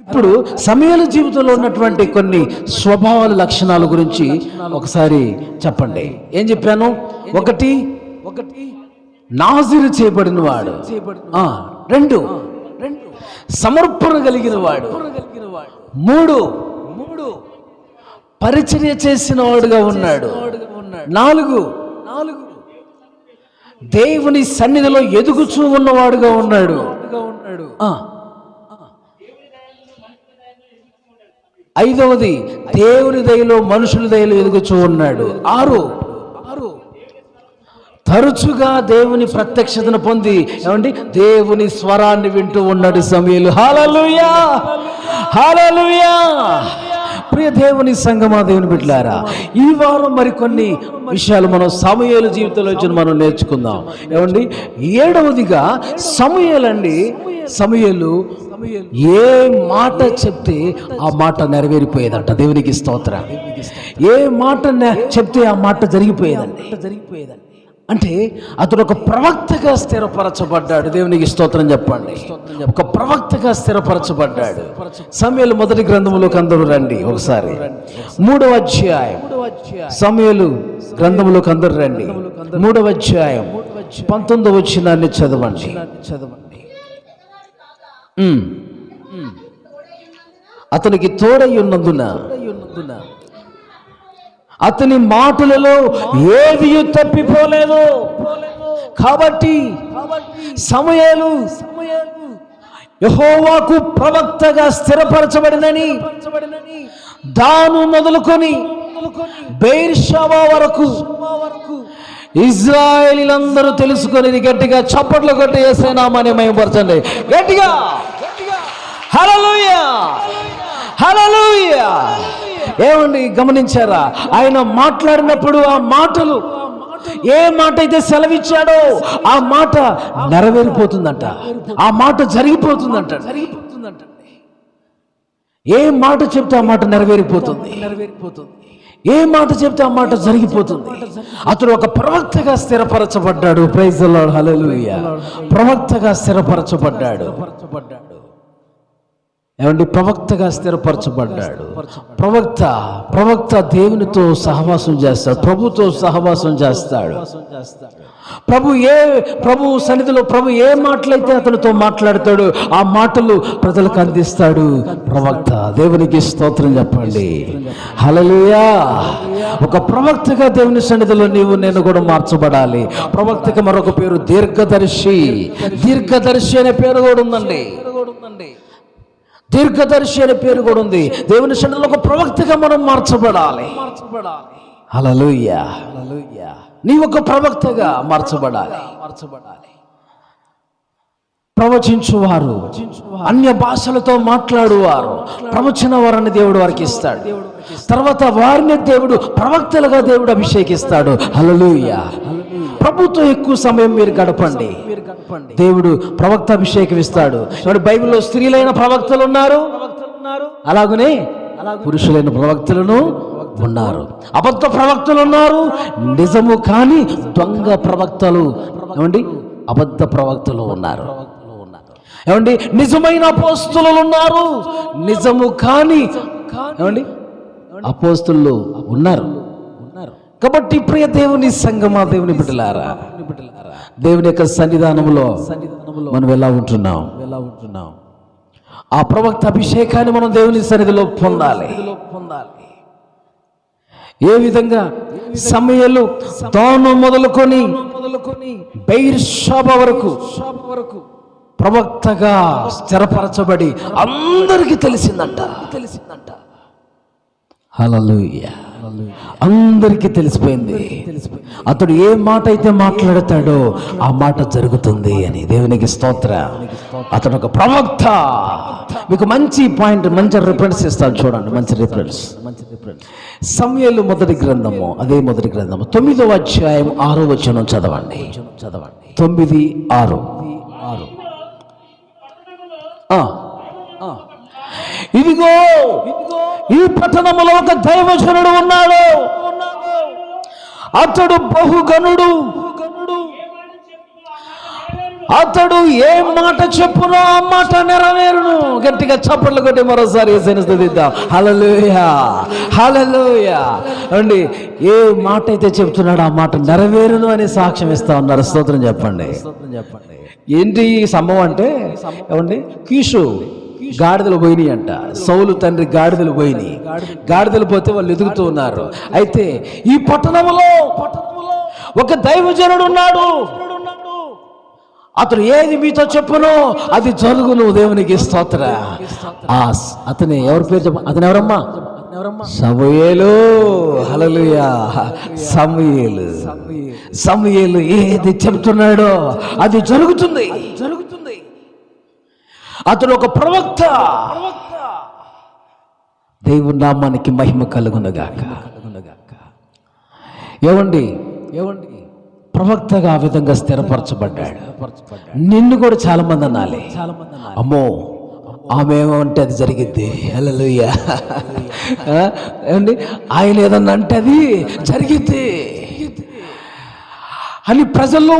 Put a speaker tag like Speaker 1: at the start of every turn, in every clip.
Speaker 1: ఇప్పుడు సమూయేలు జీవితంలో ఉన్నటువంటి కొన్ని స్వభావాల లక్షణాల గురించి ఒకసారి చెప్పండి. ఏం చెప్పాను? ఒకటి నాజీరు చేయబడిన వాడు, రెండు సమర్పణ కలిగిన వాడు, మూడు పరిచర్య చేసిన వాడుగా ఉన్నాడు, నాలుగు దేవుని సన్నిధిలో ఎదుగుచూ ఉన్నవాడుగా ఉన్నాడు, ఐదవది దేవుని దయలో మనుషుల దయలో ఎదుగుచూ ఉన్నాడు, ఆరు తరచుగా దేవుని ప్రత్యక్షతను పొంది ఏమండి దేవుని స్వరాన్ని వింటూ ఉన్నాడు సమూయేలు. హల్లెలూయా, హల్లెలూయా. ప్రియ దేవుని సంగమా, దేవుని బిడ్డలారా, ఈ వారం మరికొన్ని విషయాలు మనం సమూయేలు జీవితంలో మనం నేర్చుకుందాం. ఏమండి, ఏడవదిగా సమూయేలు ఏ మాట చెప్తే ఆ మాట నెరవేరిపోయేదంట. దేవునికి స్తోత్రం. ఏ మాట చెప్తే ఆ మాట జరిగిపోయేదండి. అంటే అతడు ఒక ప్రవక్తగా స్థిరపరచబడ్డాడు. దేవునికి స్తోత్రం చెప్పండి. ఒక ప్రవక్తగా స్థిరపరచబడ్డాడు. సమూయేలు మొదటి గ్రంథంలోకి అందరూ రండి ఒకసారి. 3వ అధ్యాయం సమూయేలు గ్రంథంలోకి అందరూ రండి. 3వ అధ్యాయం 19వ వచనాన్ని చదవండి. అతనికి తోడై ఉన్నందున అతని మాటలలో ఏది తప్పిపోలేదు. కాబట్టి సమూయేలు యెహోవాకు ప్రవక్తగా స్థిరపరచబడినని దాను మొదలుకొని బెయేర్షెబా వరకు ఇశ్రాయేలీలందరూ తెలుసుకొని గట్టిగా చప్పట్లు కొట్టి యేసయ్య నామాన్ని మహిమపరచండి. గట్టిగా హల్లెలూయా, హల్లెలూయా. ఏమండి, గమనించారా? ఆయన మాట్లాడినప్పుడు ఆ మాటలు, ఏ మాట అయితే సెలవిచ్చాడో ఆ మాట నెరవేరిపోతుందంట, ఆ మాట జరిగిపోతుందంట. ఏ మాట చెప్తే ఆ మాట నెరవేరిపోతుంది, ఏ మాట చెప్తే ఆ మాట జరిగిపోతుంది. అతడు ఒక ప్రవక్తగా స్థిరపరచబడ్డాడు. ప్రైజ్ ది లార్డ్, హల్లెలూయా. ప్రవక్తగా స్థిరపరచబడ్డాడు. ఏమండి, ప్రవక్తగా స్థిరపరచబడ్డాడు. ప్రవక్త దేవునితో సహవాసం చేస్తాడు, ప్రభుతో సహవాసం చేస్తాడు. ప్రభు సన్నిధిలో ప్రభు ఏ మాటలైతే అతనితో మాట్లాడతాడు ఆ మాటలు ప్రజలకు అందిస్తాడు ప్రవక్త. దేవునికి స్తోత్రం చెప్పండి. హల్లెలూయా. ఒక ప్రవక్తగా దేవుని సన్నిధిలో నీవు నేను కూడా మార్చబడాలి. ప్రవక్తకి మరొక పేరు దీర్ఘదర్శి. దీర్ఘదర్శి అనే పేరు కూడా ఉందండి. దీర్ఘదర్శి అనే పేరు కూడా ఉంది. దేవుని సన్నిధిలో ఒక ప్రవక్తగా మనం మార్చబడాలి. హల్లెలూయా. నీ ఒక ప్రవక్తగా మార్చబడాలి. ప్రవచించువారు, అన్య భాషలతో మాట్లాడువారు ప్రవచన వరాన్ని దేవుడు వారికి ఇస్తాడు. తర్వాత వారిని దేవుడు ప్రవక్తలుగా దేవుడు అభిషేకిస్తాడు. హల్లెలూయా. ప్రభుతో ఎక్కువ సమయం మీరు గడపండి, దేవుడు ప్రవక్త అభిషేకం ఇస్తాడు. బైబిల్లో స్త్రీలైన ప్రవక్తలు ఉన్నారు, అలాగనే పురుషులైన ప్రవక్తలను ఉన్నారు. అబద్ధ ప్రవక్తలు ఉన్నారు, నిజము కాని దొంగ ప్రవక్తలు, ఏమండి, అబద్ధ ప్రవక్తలు ఉన్నారు. ఏమండి, నిజమైన అపోస్తలులు ఉన్నారు, నిజము కాని ఏమండి అపోస్తలులు ఉన్నారు. కాబట్టి ప్రియ దేవుని సంగమా, దేవుని బిడ్డలారా, దేవుని యొక్క సన్నిధానంలో మనం ఎలా ఉంటున్నాం? ఆ ప్రవక్త అభిషేకాన్ని మనం దేవుని సన్నిధిలో పొందాలి. ఏ విధంగా? సమూయేలు దాను మొదలుకొని బెయేర్షెబా వరకు ప్రవక్తగా స్థిరపరచబడి అందరికీ తెలిసిందంట. హల్లెలూయా. అందరికీ తెలిసిపోయింది అతడు ఏ మాట అయితే మాట్లాడతాడో ఆ మాట జరుగుతుంది అని. దేవునికి స్తోత్రం. అతడు ఒక ప్రవక్త. మీకు మంచి పాయింట్, మంచి రిఫరెన్స్ ఇస్తాను చూడండి. మంచి రిఫరెన్స్. సమూయేలు మొదటి గ్రంథము, అదే మొదటి గ్రంథము 9వ అధ్యాయం 6వ వచనం చదవండి. 9:6. ఇదిగో ఈ పట్టణములో ఒక దైవజనుడు ఉన్నాడు, అతడు బహుగనుడు, అతడు ఏ మాట చెప్పునో ఆ మాట నెరవేరును. గట్టిగా చప్పట్లు కొట్టి మరోసారి యేసుని స్తుతిద్దాం. హల్లెలూయా, హల్లెలూయా. అండి, ఏ మాట అయితే చెప్తున్నాడో ఆ మాట నెరవేరును అని సాక్ష్యం ఇస్తా ఉన్నారు. స్తోత్రం చెప్పండి. ఏంటి ఈ సంభవం అంటే, ఏమండి, కీషు గాడిదలు పోయినాయి అంట. సౌలు తండ్రి గాడిదలు పోయినాయి. గాడిదలు పోతే వాళ్ళు ఎదుగుతూ ఉన్నారు. అయితే ఈ పట్టణంలో ఒక దైవజనుడు ఉన్నాడు. అతను ఏది మీతో చెప్పునో అది జరుగును. దేవునికి స్తోత్ర. అతని ఎవరి పేరు చెప్ప, అతను ఎవరమ్మా? సమూయేలు. హల్లెలూయా. సమూయేలు. సమూయేలు ఏది చెప్తున్నాడో అది జరుగుతుంది. అతను ఒక ప్రవక్త. దేవుని నామానికి మహిమ కలుగునుగాక. ఏవండి, ప్రవక్తగా ఆ విధంగా స్థిరపరచబడ్డాడు. నిన్ను కూడా చాలా మంది అనాలి, అమ్మో ఆమె ఏమంటే అది జరిగిద్ది. హల్లెలూయా. ఏమండి, ఆయన ఏదన్నా అంటే అది జరిగిద్ది అని ప్రజల్లో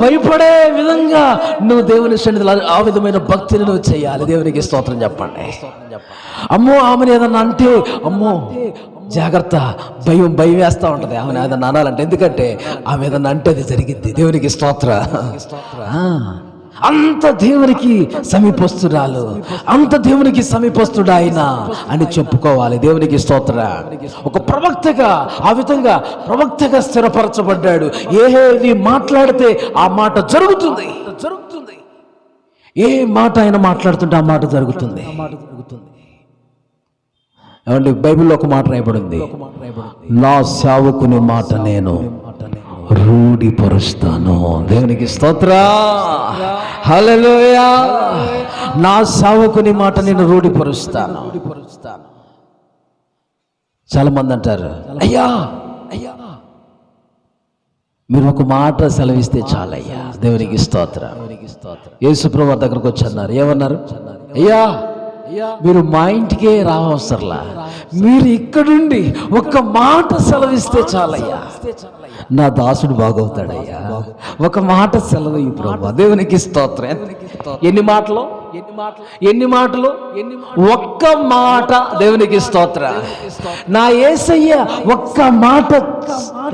Speaker 1: భయపడే విధంగా నువ్వు దేవుని సన్నిధిలో ఆ విధమైన భక్తిని నువ్వు చేయాలి. దేవునికి స్తోత్రం చెప్పండి. అమ్మో ఆమెను ఏదన్నా అంటే అమ్మో జాగ్రత్త, భయం వేస్తూ ఉంటుంది ఆమెను ఏదన్నా అనాలంటే. ఎందుకంటే ఆమె ఏదన్నా అంటే అది జరిగిద్ది. దేవునికి స్తోత్ర. అంత దేవునికి సమీపస్తురాలు, అంత దేవునికి సమీపస్తుడు ఆయన అని చెప్పుకోవాలి. దేవునికి స్తోత్ర. ఒక ప్రవక్తగా ఆ విధంగా ప్రవక్తగా స్థిరపరచబడ్డాడు. ఏది మాట్లాడితే ఆ మాట జరుగుతుంది. ఏ మాట ఆయన మాట్లాడుతుంటే ఆ మాట జరుగుతుంది. ఏమండి, బైబిల్లో ఒక మాట రాయబడింది, నా సేవకుని మాట నేను రూఢిపరుస్తాను. దేవునికి స్తోత్ర. హల్లెలూయా. నా సేవకుని మాట నేను రూఢిపరుస్తాను. చాలా మంది అంటారు, అయ్యా మీరు ఒక మాట సెలవిస్తే చాలయ్యా. దేవునికి స్తోత్ర. యేసుప్రభు వారి దగ్గరకు వచ్చి అన్నారు, ఏమన్నారు? అయ్యా మీరు మా ఇంటికే రావసరలా, మీరు ఇక్కడుండి ఒక్క మాట సెలవిస్తే చాలయ్యా, నా దాసుడు బాగవుతాడయ్యా. ఒక మాట సెలవు ఈ ప్రభు. దేవునికి స్తోత్రం. ఎన్ని మాటలు? ఒక్క మాట. దేవునికి స్తోత్ర. నా యేసయ్య ఒక్క మాట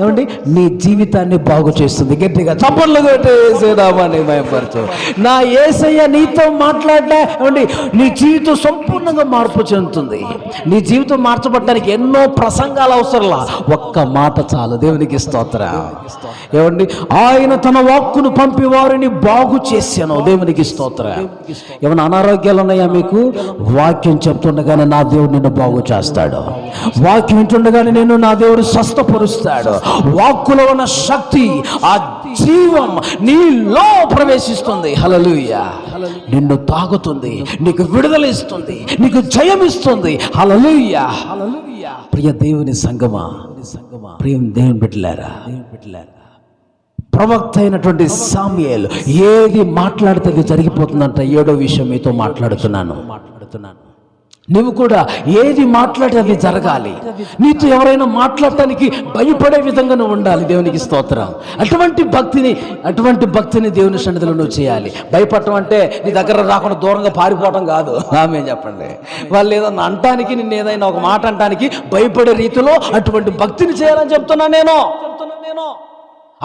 Speaker 1: ఏమండి నీ జీవితాన్ని బాగు చేస్తుంది. గట్టిగా చప్పట్లు కొట్టేసేదామని భయపరచు. నా యేసయ్య నీతో మాట్లాడలే ఏమండి, నీ జీవితం సంపూర్ణంగా మార్పు చెందుతుంది. నీ జీవితం మార్చబడడానికి ఎన్నో ప్రసంగాలు అవసరంలా, ఒక్క మాట చాలు. దేవునికి స్తోత్ర. ఏమండి, ఆయన తన వాక్కును పంపి వారిని బాగు చేశాను. దేవునికి స్తోత్ర. ఏమైనా అనారోగ్యాలు ఉన్నాయా మీకు? వాక్యం చెప్తుండగానే నా దేవుడు నిన్ను బాగు చేస్తాడు. వాక్యం వింటుండగానే నేను నా దేవుడు స్వస్థపరుస్తాడు. వాక్కులో ఉన్న శక్తి, ఆ జీవం నీలో ప్రవేశిస్తుంది. హల్లెలూయా. నిన్ను తాగుతుంది, నీకు విడుదల ఇస్తుంది, నీకు జయం ఇస్తుంది. హల్లెలూయా. ప్రియ దేవుని సంగమా, ప్రియ దేవుని బిడ్డలారా, ప్రవక్త అయినటువంటి సమూయేలు ఏది మాట్లాడితే అది జరిగిపోతుందంట. 7వ విషయం మీతో మాట్లాడుతున్నాను. నువ్వు కూడా ఏది మాట్లాడితే అది జరగాలి. నీతో ఎవరైనా మాట్లాడటానికి భయపడే విధంగా నువ్వు ఉండాలి. దేవునికి స్తోత్రం. అటువంటి భక్తిని దేవుని సన్నిధిలో నువ్వు చేయాలి. భయపడటం అంటే నీ దగ్గర రాకుండా దూరంగా పారిపోవటం కాదు. ఆమేన్ చెప్పండి. వాళ్ళు ఏదన్నా అంటానికి, నిన్ను ఏదైనా ఒక మాట అంటానికి భయపడే రీతిలో అటువంటి భక్తిని చేయాలని చెప్తున్నాను నేను.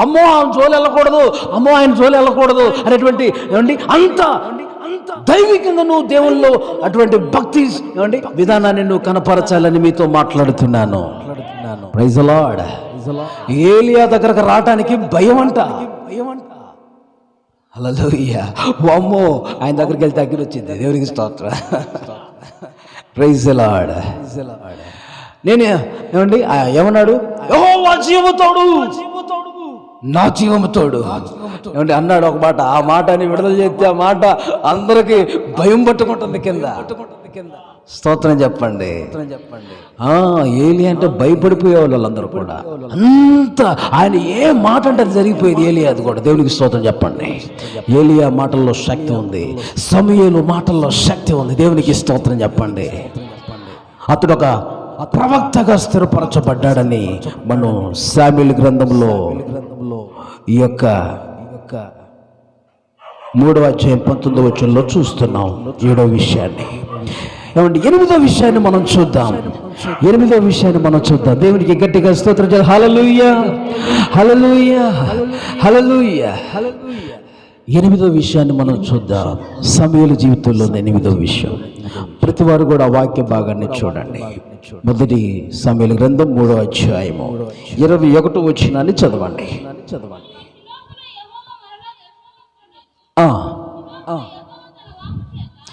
Speaker 1: అమ్మో ఆయన జోలి వెళ్ళకూడదు, అమ్మో ఆయన జోలి వెళ్ళకూడదు అనేటువంటి ఏమండి అంత దైవికంగా నువ్వు దేవుల్లో అటువంటి భక్తి ఏమండి విధానాన్ని నువ్వు కనపరచాలని మీతో మాట్లాడుతున్నాను. Praise the Lord. ఏలియా దగ్గరకు రావటానికి భయం అంట. హల్లెలూయా. అమ్మో ఆయన దగ్గరికి వెళ్తే అగ్ని వచ్చింది. దేవునికి స్తోత్రం. Praise the Lord. నేను ఏమండి ఏమన్నాడు? యెహోవా జీవతోడు, నా జీవముతోడు ఏమంటే అన్నాడు ఒక మాట. ఆ మాటని విడుదల చేస్తే ఆ మాట అందరికి భయం పట్టుకుంటుంది కింద. స్తోత్రం చెప్పండి. ఏలియా అంటే భయపడిపోయే వాళ్ళందరూ కూడా. అంత ఆయన ఏ మాట అంటే అది జరిగిపోయేది. ఏలియా అది కూడా. దేవునికి స్తోత్రం చెప్పండి. ఏలియా మాటల్లో శక్తి ఉంది, సమూయేలు మాటల్లో శక్తి ఉంది. దేవునికి స్తోత్రం చెప్పండి. అతడు ఒక ప్రవక్తగా స్థిరపరచబడ్డాడని మనం సామ్యుయేలు గ్రంథంలో ఈ యొక్క 3వ అధ్యాయం 19వ వచనంలో చూస్తున్నాం 7వ విషయాన్ని. ఏమండి 8వ విషయాన్ని మనం చూద్దాం. 8వ విషయాన్ని మనం చూద్దాం. దేవునికి గట్టిగా స్తోత్రం చేద్దాం. హల్లెలూయా, హల్లెలూయా, హల్లెలూయా. 8వ విషయాన్ని మనం చూద్దాం. సమూయేలు జీవితంలో 8వ విషయం. ప్రతి వారు కూడా ఆ వాక్య భాగాన్ని చూడండి. మొదటి సమూయేలు గ్రంథం 3వ అధ్యాయము 21వ వచనాన్ని చదవండి.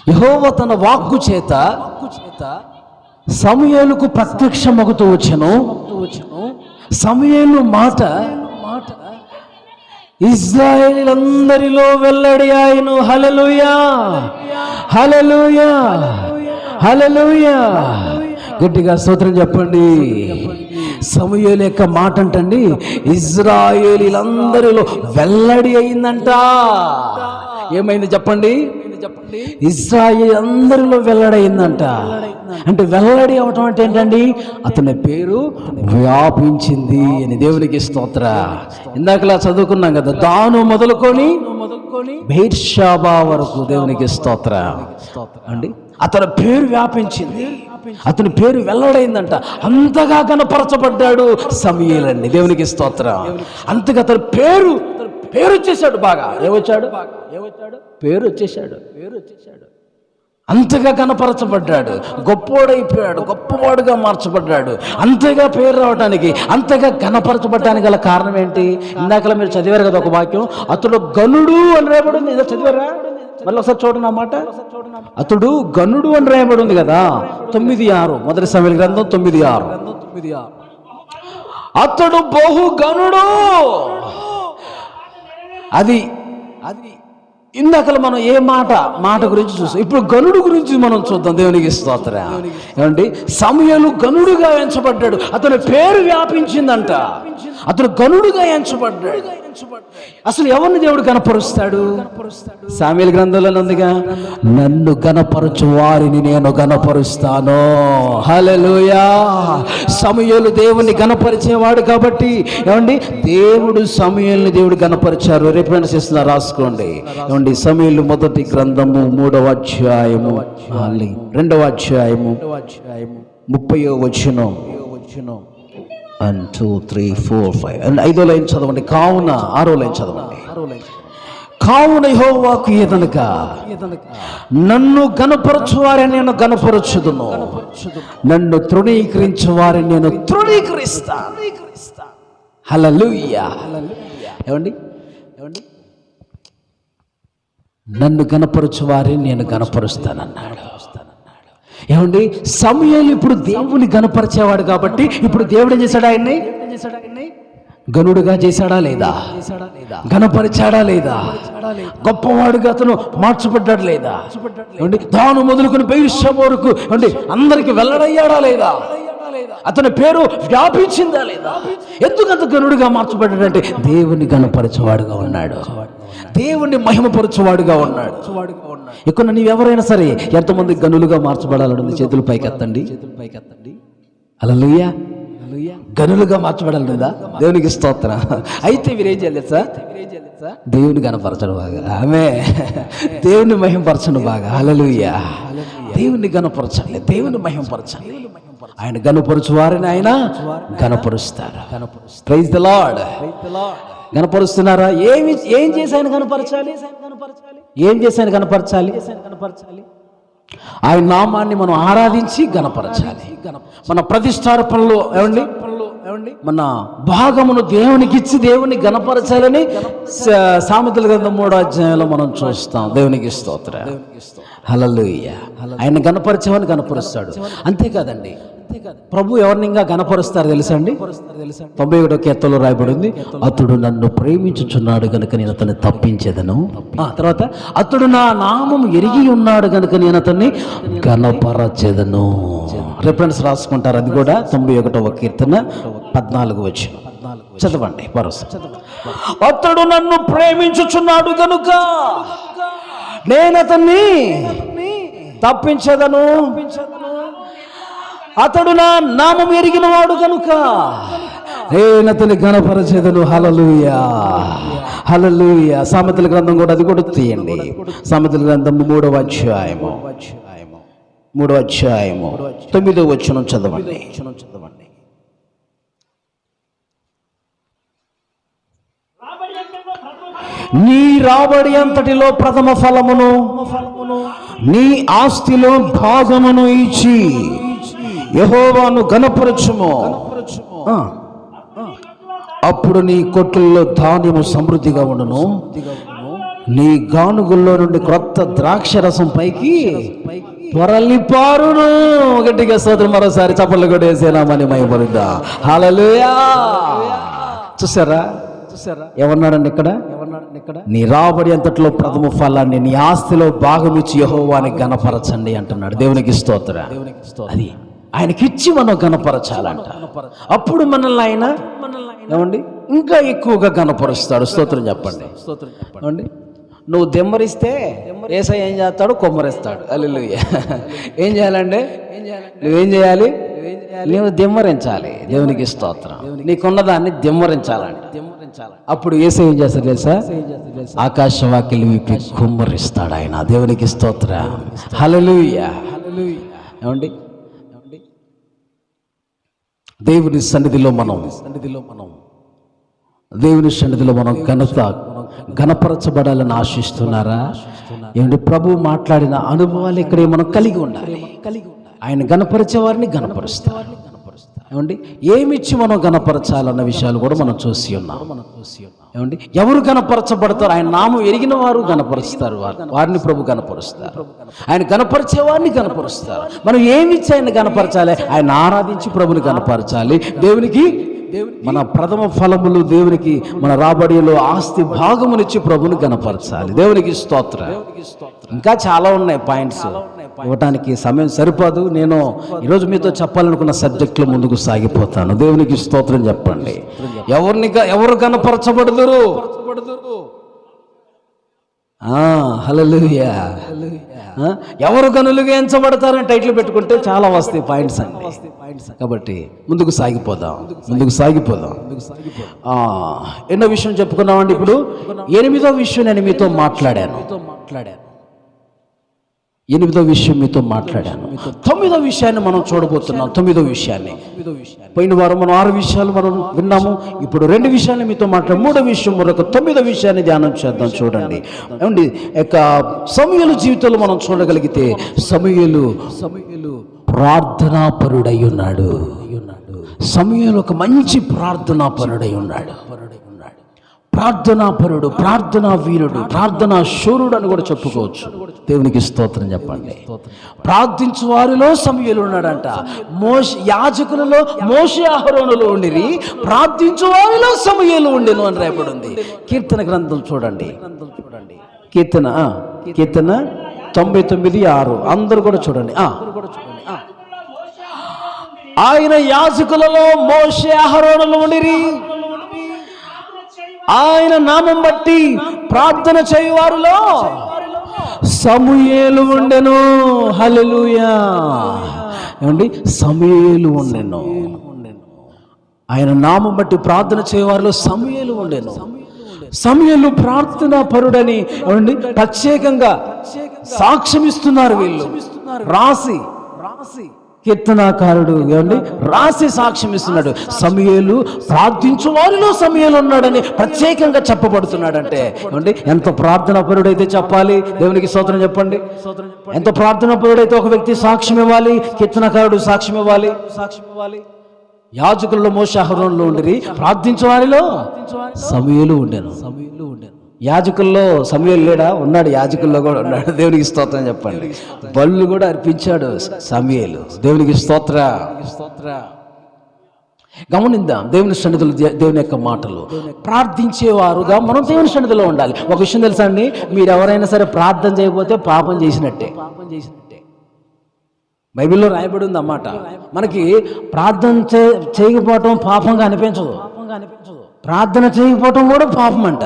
Speaker 1: యెహోవా తన వాక్కు చేత సమూయేలుకు ప్రత్యక్షమగుతూ వచ్చెను. సమూయేలు మాట ఇశ్రాయేలీయులందరిలో వెల్లడి ఆయను. హల్లెలూయా, హల్లెలూయా, హల్లెలూయా. గట్టిగా స్తోత్రం చెప్పండి. సమూయేలు యొక్క మాట అంటండి ఇశ్రాయేలీయులందరిలో వెల్లడి అయిందంట. ఏమైంది చెప్పండి? ఇశ్రాయేలు అందరిలో వెల్లడైందంట. అంటే వెల్లడి అవటం అంటే ఏంటండి? అతని పేరు వ్యాపించింది అని. దేవునికి స్తోత్ర. ఇందాకలా చదువుకున్నాం కదా, దాను మొదలుకొని బెర్షెబా వరకు. దేవునికి స్తోత్ర అండి. అతని పేరు వ్యాపించింది, అతని పేరు వెల్లడైందంట. అంతగా కనపరచబడ్డాడు సమూయేలు అండి. దేవునికి స్తోత్రం. అంతగా అతని పేరు వచ్చేసాడు. బాగా ఏమొచ్చాడు? పేరు వచ్చేసాడు. అంతగా కనపరచబడ్డాడు, గొప్పోడైపోయాడు, గొప్పవాడుగా మార్చబడ్డాడు. అంతగా పేరు రావడానికి, అంతగా కనపరచబడ్డానికి గల కారణం ఏంటి? ఇందాకలా మీరు చదివారు కదా ఒక వాక్యం, అతడు గనుడు అని రాయబడింది. ఏదో చదివారా? మళ్ళీ ఒకసారి చూడండి ఆ మాట. అతడు గనుడు అని రాయబడి ఉంది కదా 9:6 మొదటి సమూయేలు గ్రంథం 9:6. అతడు బహు గనుడు. అది ఇందాకలు మనం ఏ మాట గురించి చూస్తాం. ఇప్పుడు గనుడు గురించి మనం చూద్దాం. దేవునికి స్తోత్రం. ఏమండి సమూయేలు గనుడుగా ఎంచబడ్డాడు. అతని పేరు వ్యాపించిందంట. అతను గనుడుగా ఎంచబడ్డాడు. అసలు ఎవరిని దేవుడు గణపరుస్తాడు? సమూయేలు గ్రంథంలో ఉందిగా, నన్ను గణపరచు వారిని నేను గణపరుస్తాను. హల్లెలూయా. సమూయేలు దేవుని గణపరిచేవాడు కాబట్టి ఏమండి దేవుడు సమూయేలుని దేవుడు గణపరిచారు. రిఫరెన్స్ ఇస్తున్నా, రాసుకోండి. ఏమండి సమూయేలు మొదటి గ్రంథము 3వ అధ్యాయము 2వ అధ్యాయము 30వ వచనం. 1 2 3 4 5 అండ్ 5వ లైన్ చదవండి. కావున 6వ లైన్ చదవండి. కావున యెహోవాకు ఏదనగా నన్ను గణపరచు వారిని నేను గణపరచుదును, నన్ను తృణీకరించు వారిని నేను తృణీకరిస్తాను. హల్లెలూయా. ఏమండి నన్ను గణపరచు వారిని నేను గణపరుస్తానన్నాడు. ఏమండి సమూయేలు ఇప్పుడు దేవుని గణపరిచేవాడు కాబట్టి ఇప్పుడు దేవుడు ఏం చేశాడు? ఆయన్ని గనుడుగా చేశాడా లేదా? గణపరిచాడా లేదా? గొప్పవాడుగా అతను మార్చబడ్డాడు లేదా? ఏమండి దాను మొదలుకొని బెర్షెబా వరకు ఏమండి అందరికి వెల్లడయ్యాడా లేదా? అతని పేరు వ్యాపించిందా లేదా? ఎందుకు అంత గనుడుగా మార్చబడ్డాడంటే దేవుని గణపరచువాడుగా ఉన్నాడు, దేవుణ్ణి మహిమపరచువాడుగా ఉన్నాడు. ఇక్కడ నీవెవరైనా సరే ఎంతమంది గనులుగా మార్చబడాలని చేతులు పైకెత్తండి. హల్లెలూయా. గనులుగా మార్చబడాలి లేదా? దేవునికి స్తోత్రం. అయితే వీరేం చేయలేదు సార్? దేవుని గణపరచడం బాగా, ఆమె దేవుని మహిమపరచడం బాగా. హల్లెలూయా. దేవుని గణపరచాలి, దేవుని మహిమపరచాలి. ఆయన గణపరచు వారిని ఆయన గణపరుస్తారు. Praise the Lord. గణపరుస్తున్నారా? ఏం చేసి ఆయన గణపరచాలి? ఏం చేసి ఆయన గణపరచాలి? ఆయన నామాన్ని మనం ఆరాధించి గణపరచాలి. మన ప్రతిష్టార్పణలో ఏమండి మన భాగమును దేవునికి ఇచ్చి దేవుని గణపరచాలని సామెతల గ్రంథం 3వ అధ్యాయంలో మనం చూస్తాం. దేవునికి స్తోత్రం. హల్లెలూయా. ఆయన గణపరిచేవాడిని గణపరుస్తాడు. అంతేకాదండి, ప్రభు ఎవరిని ఇంకా గణపరుస్తారు తెలుసా అండి? 91వ కీర్తనలో రాయబడింది, అతడు నన్ను ప్రేమించుచున్నాడు గనుక నేను అతన్ని తప్పించేదను. తర్వాత అతడు నా నామం ఎరిగి ఉన్నాడు గనుక నేను అతన్ని గణపరచెదను. రిఫరెన్స్ రాసుకుంటారు. అది కూడా 91వ కీర్తన 14 వచనం చదవండి. అతడు నన్ను ప్రేమించుచున్నాడు గనుక నేను అతన్ని తప్పించదను. అతడు నా నామం ఎరిగిన వాడు కనుక నేనతని ఘనపరచెదను. హల్లెలూయా, హల్లెలూయా. సామెతల గ్రంథం కూడా అది కూడా తీయండి. సామెతల గ్రంథము 3వ అధ్యాయము 9వ వచనం చదవండి. నీ రాబడి అంతటిలో ప్రథమ ఫలమును నీ ఆస్తిలో భాగమును ఇచ్చి యెహోవాను ఘనపరచుము. అప్పుడు నీ కొట్టుల్లో ధాన్యము సమృద్ధిగా ఉండును, నీ గానుగుల్లో నుండి క్రొత్త ద్రాక్ష రసం పైకి పొరలిపారును. గట్టిగా స్తోత్రం. మరోసారి చప్పట్లు కొట్టేసేనామని మహిమపరుద్దాం. హల్లెలూయా. చూసారా ఏమన్నాడండి ఇక్కడ? నీ రాబడి అంతట్లో ప్రథమ ఫలాన్ని నీ ఆస్తిలో భాగం ఇచ్చి యెహోవాని ఘనపరచండి అంటున్నాడు. దేవునికి స్తోత్రం. అది ఆయనకిచ్చి మనం ఘనపరచాలంట. అప్పుడు మనల్ని ఆయన ఏమండి ఇంకా ఎక్కువగా ఘనపరుస్తాడు. స్తోత్రం చెప్పండి. ఏమండి నువ్వు దెమ్మరిస్తే యేసయ్య ఏం చేస్తాడు? కొమ్మరిస్తాడు. హల్లెలూయా. ఏం చేయాలండి? నువ్వేం చేయాలి? నువ్వు దెమ్మరించాలి. దేవునికి స్తోత్రం. నీకున్నదాన్ని దెమ్మరించాలండి. అప్పుడు యేసయ్య ఏం చేస్తాడు తెలుసా? ఆకాశవాకిలి విప్పి కుమ్మరిస్తాడు ఆయన. దేవునికి స్తోత్రం. హల్లెలూయా. ఏమండి దేవుని సన్నిధిలో మనం ఘనపరచబడాలని ఆశిస్తున్నారా? ఏమంటే ప్రభు మాట్లాడిన అనుభవాలు ఇక్కడ మనం కలిగి ఉండాలి. ఆయన ఘనపరిచే వారిని ఘనపరుస్తారు. ఏమండి ఏమిచ్చి మనం ఘనపరచాలన్న విషయాలు కూడా మనం చూసి ఉన్నాం. ఏమండి ఎవరు ఘనపరచబడతారు? ఆయన నామం ఎరిగిన వారు ఘనపరుస్తారు. వారిని ప్రభు ఘనపరుస్తారు. ఆయన ఘనపరిచే వారిని ఘనపరుస్తారు. మనం ఏమిచ్చి ఆయన ఘనపరచాలి? ఆయన ఆరాధించి ప్రభుని ఘనపరచాలి. దేవునికి మన ప్రథమ ఫలములు దేవునికి మన రాబడిలో ఆస్తి భాగమునిచ్చి ప్రభుని ఘనపరచాలి. దేవునికి స్తోత్రం. ఇంకా చాలా ఉన్నాయి పాయింట్స్, ఇవ్వటానికి సమయం సరిపోదు. నేను ఈరోజు మీతో చెప్పాలనుకున్న సబ్జెక్టులో ముందుకు సాగిపోతాను. దేవునికి స్తోత్రం చెప్పండి. ఎవరు ఘనపరచబడుదురు? హల్లెలూయా. ఎవరు గనులుగా ఎంచబడతారని టైటిల్ పెట్టుకుంటే చాలా వస్తాయి పాయింట్స్ అండి. కాబట్టి ముందుకు సాగిపోదాం. ఎన్నో విషయం చెప్పుకున్నామండి. ఇప్పుడు 8వ విషయం నేను మీతో మాట్లాడాను. 8వ విషయం మీతో మాట్లాడాను. 9వ విషయాన్ని మనం చూడబోతున్నాం. 9వ విషయాన్ని పోయిన వారం మనం 6 విషయాలు మనం విన్నాము. ఇప్పుడు 2 విషయాన్ని మీతో మాట్లాడు. 3వ విషయం మరొక 9వ విషయాన్ని ధ్యానం చేద్దాం. చూడండి ఏమండి సమూయేలు జీవితంలో మనం చూడగలిగితే సమూయేలు ప్రార్థనాపరుడై ఉన్నాడు. సమూయేలు ఒక మంచి ప్రార్థనాపరుడై ఉన్నాడు. ప్రార్థనాపరుడు, ప్రార్థనా వీరుడు, ప్రార్థనా శూరుడు అని కూడా చెప్పుకోవచ్చు. దేవునికి స్తోత్రం చెప్పండి. ప్రార్థించు వారిలో సమూయేలు ఉన్నాడంట. యాజకులలో మోషే అహరోనులు ఉండిరి, ప్రార్థించు వారిలో సమూయేలు ఉండెను అని రాయబడి ఉంది. కీర్తన గ్రంథం చూడండి. కీర్తన 99:6 అందరూ కూడా చూడండి. ఆయన యాజకులలో మోషే అహరోనులు ఉండిరి, ఆయన నామం బట్టి ప్రార్థన చేయువారిలో సమూయేలు ఉండెను. హల్లెలూయా. ఏమండి సమూయేలు ఉండెను. ఆయన నామం బట్టి ప్రార్థన చేయువారిలో సమూయేలు ఉండెను. సమూయేలు ప్రార్థనా పరుడని ఏమండి ప్రత్యేకంగా సాక్ష్యం ఇస్తున్నారు వీళ్ళు. రాసి కీర్తనాకారుడు ఏమండి రాసి సాక్ష్యం ఇస్తున్నాడు. సమూయేలు ప్రార్థించు వారిలో సమూయేలు ఉన్నాడని ప్రత్యేకంగా చెప్పబడుతున్నాడంటే ఏమండి ఎంత ప్రార్థనా పరుడైతే చెప్పాలి. దేవునికి స్తోత్రం చెప్పండి. ఎంత ప్రార్థనా పరుడైతే ఒక వ్యక్తి సాక్ష్యం ఇవ్వాలి, కీర్తనాకారుడు సాక్ష్యం ఇవ్వాలి. యాజకులలో మోషే అహరోనులు ఉండిరి, ప్రార్థించు వారిలో సమూయేలు ఉండెను. యాజకుల్లో సమూయేలు లేడా? ఉన్నాడు. యాజకుల్లో కూడా ఉన్నాడు. దేవునికి స్తోత్రం చెప్పండి. బలులు కూడా అర్పించాడు సమూయేలు. దేవునికి స్తోత్ర. గమనిద్దాం దేవుని సన్నిధిలో దేవుని యొక్క మాటలు. ప్రార్థించేవారుగా మనం దేవుని సన్నిధిలో ఉండాలి. ఒక విషయం తెలుసా అండి, మీరు ఎవరైనా సరే ప్రార్థన చేయకపోతే పాపం చేసినట్టే. బైబిల్లో రాయబడి ఉంది అన్నమాట. మనకి ప్రార్థన చేయకపోవటం పాపంగా అనిపించదు. ప్రార్థన చేయకపోవటం కూడా పాపం అంట.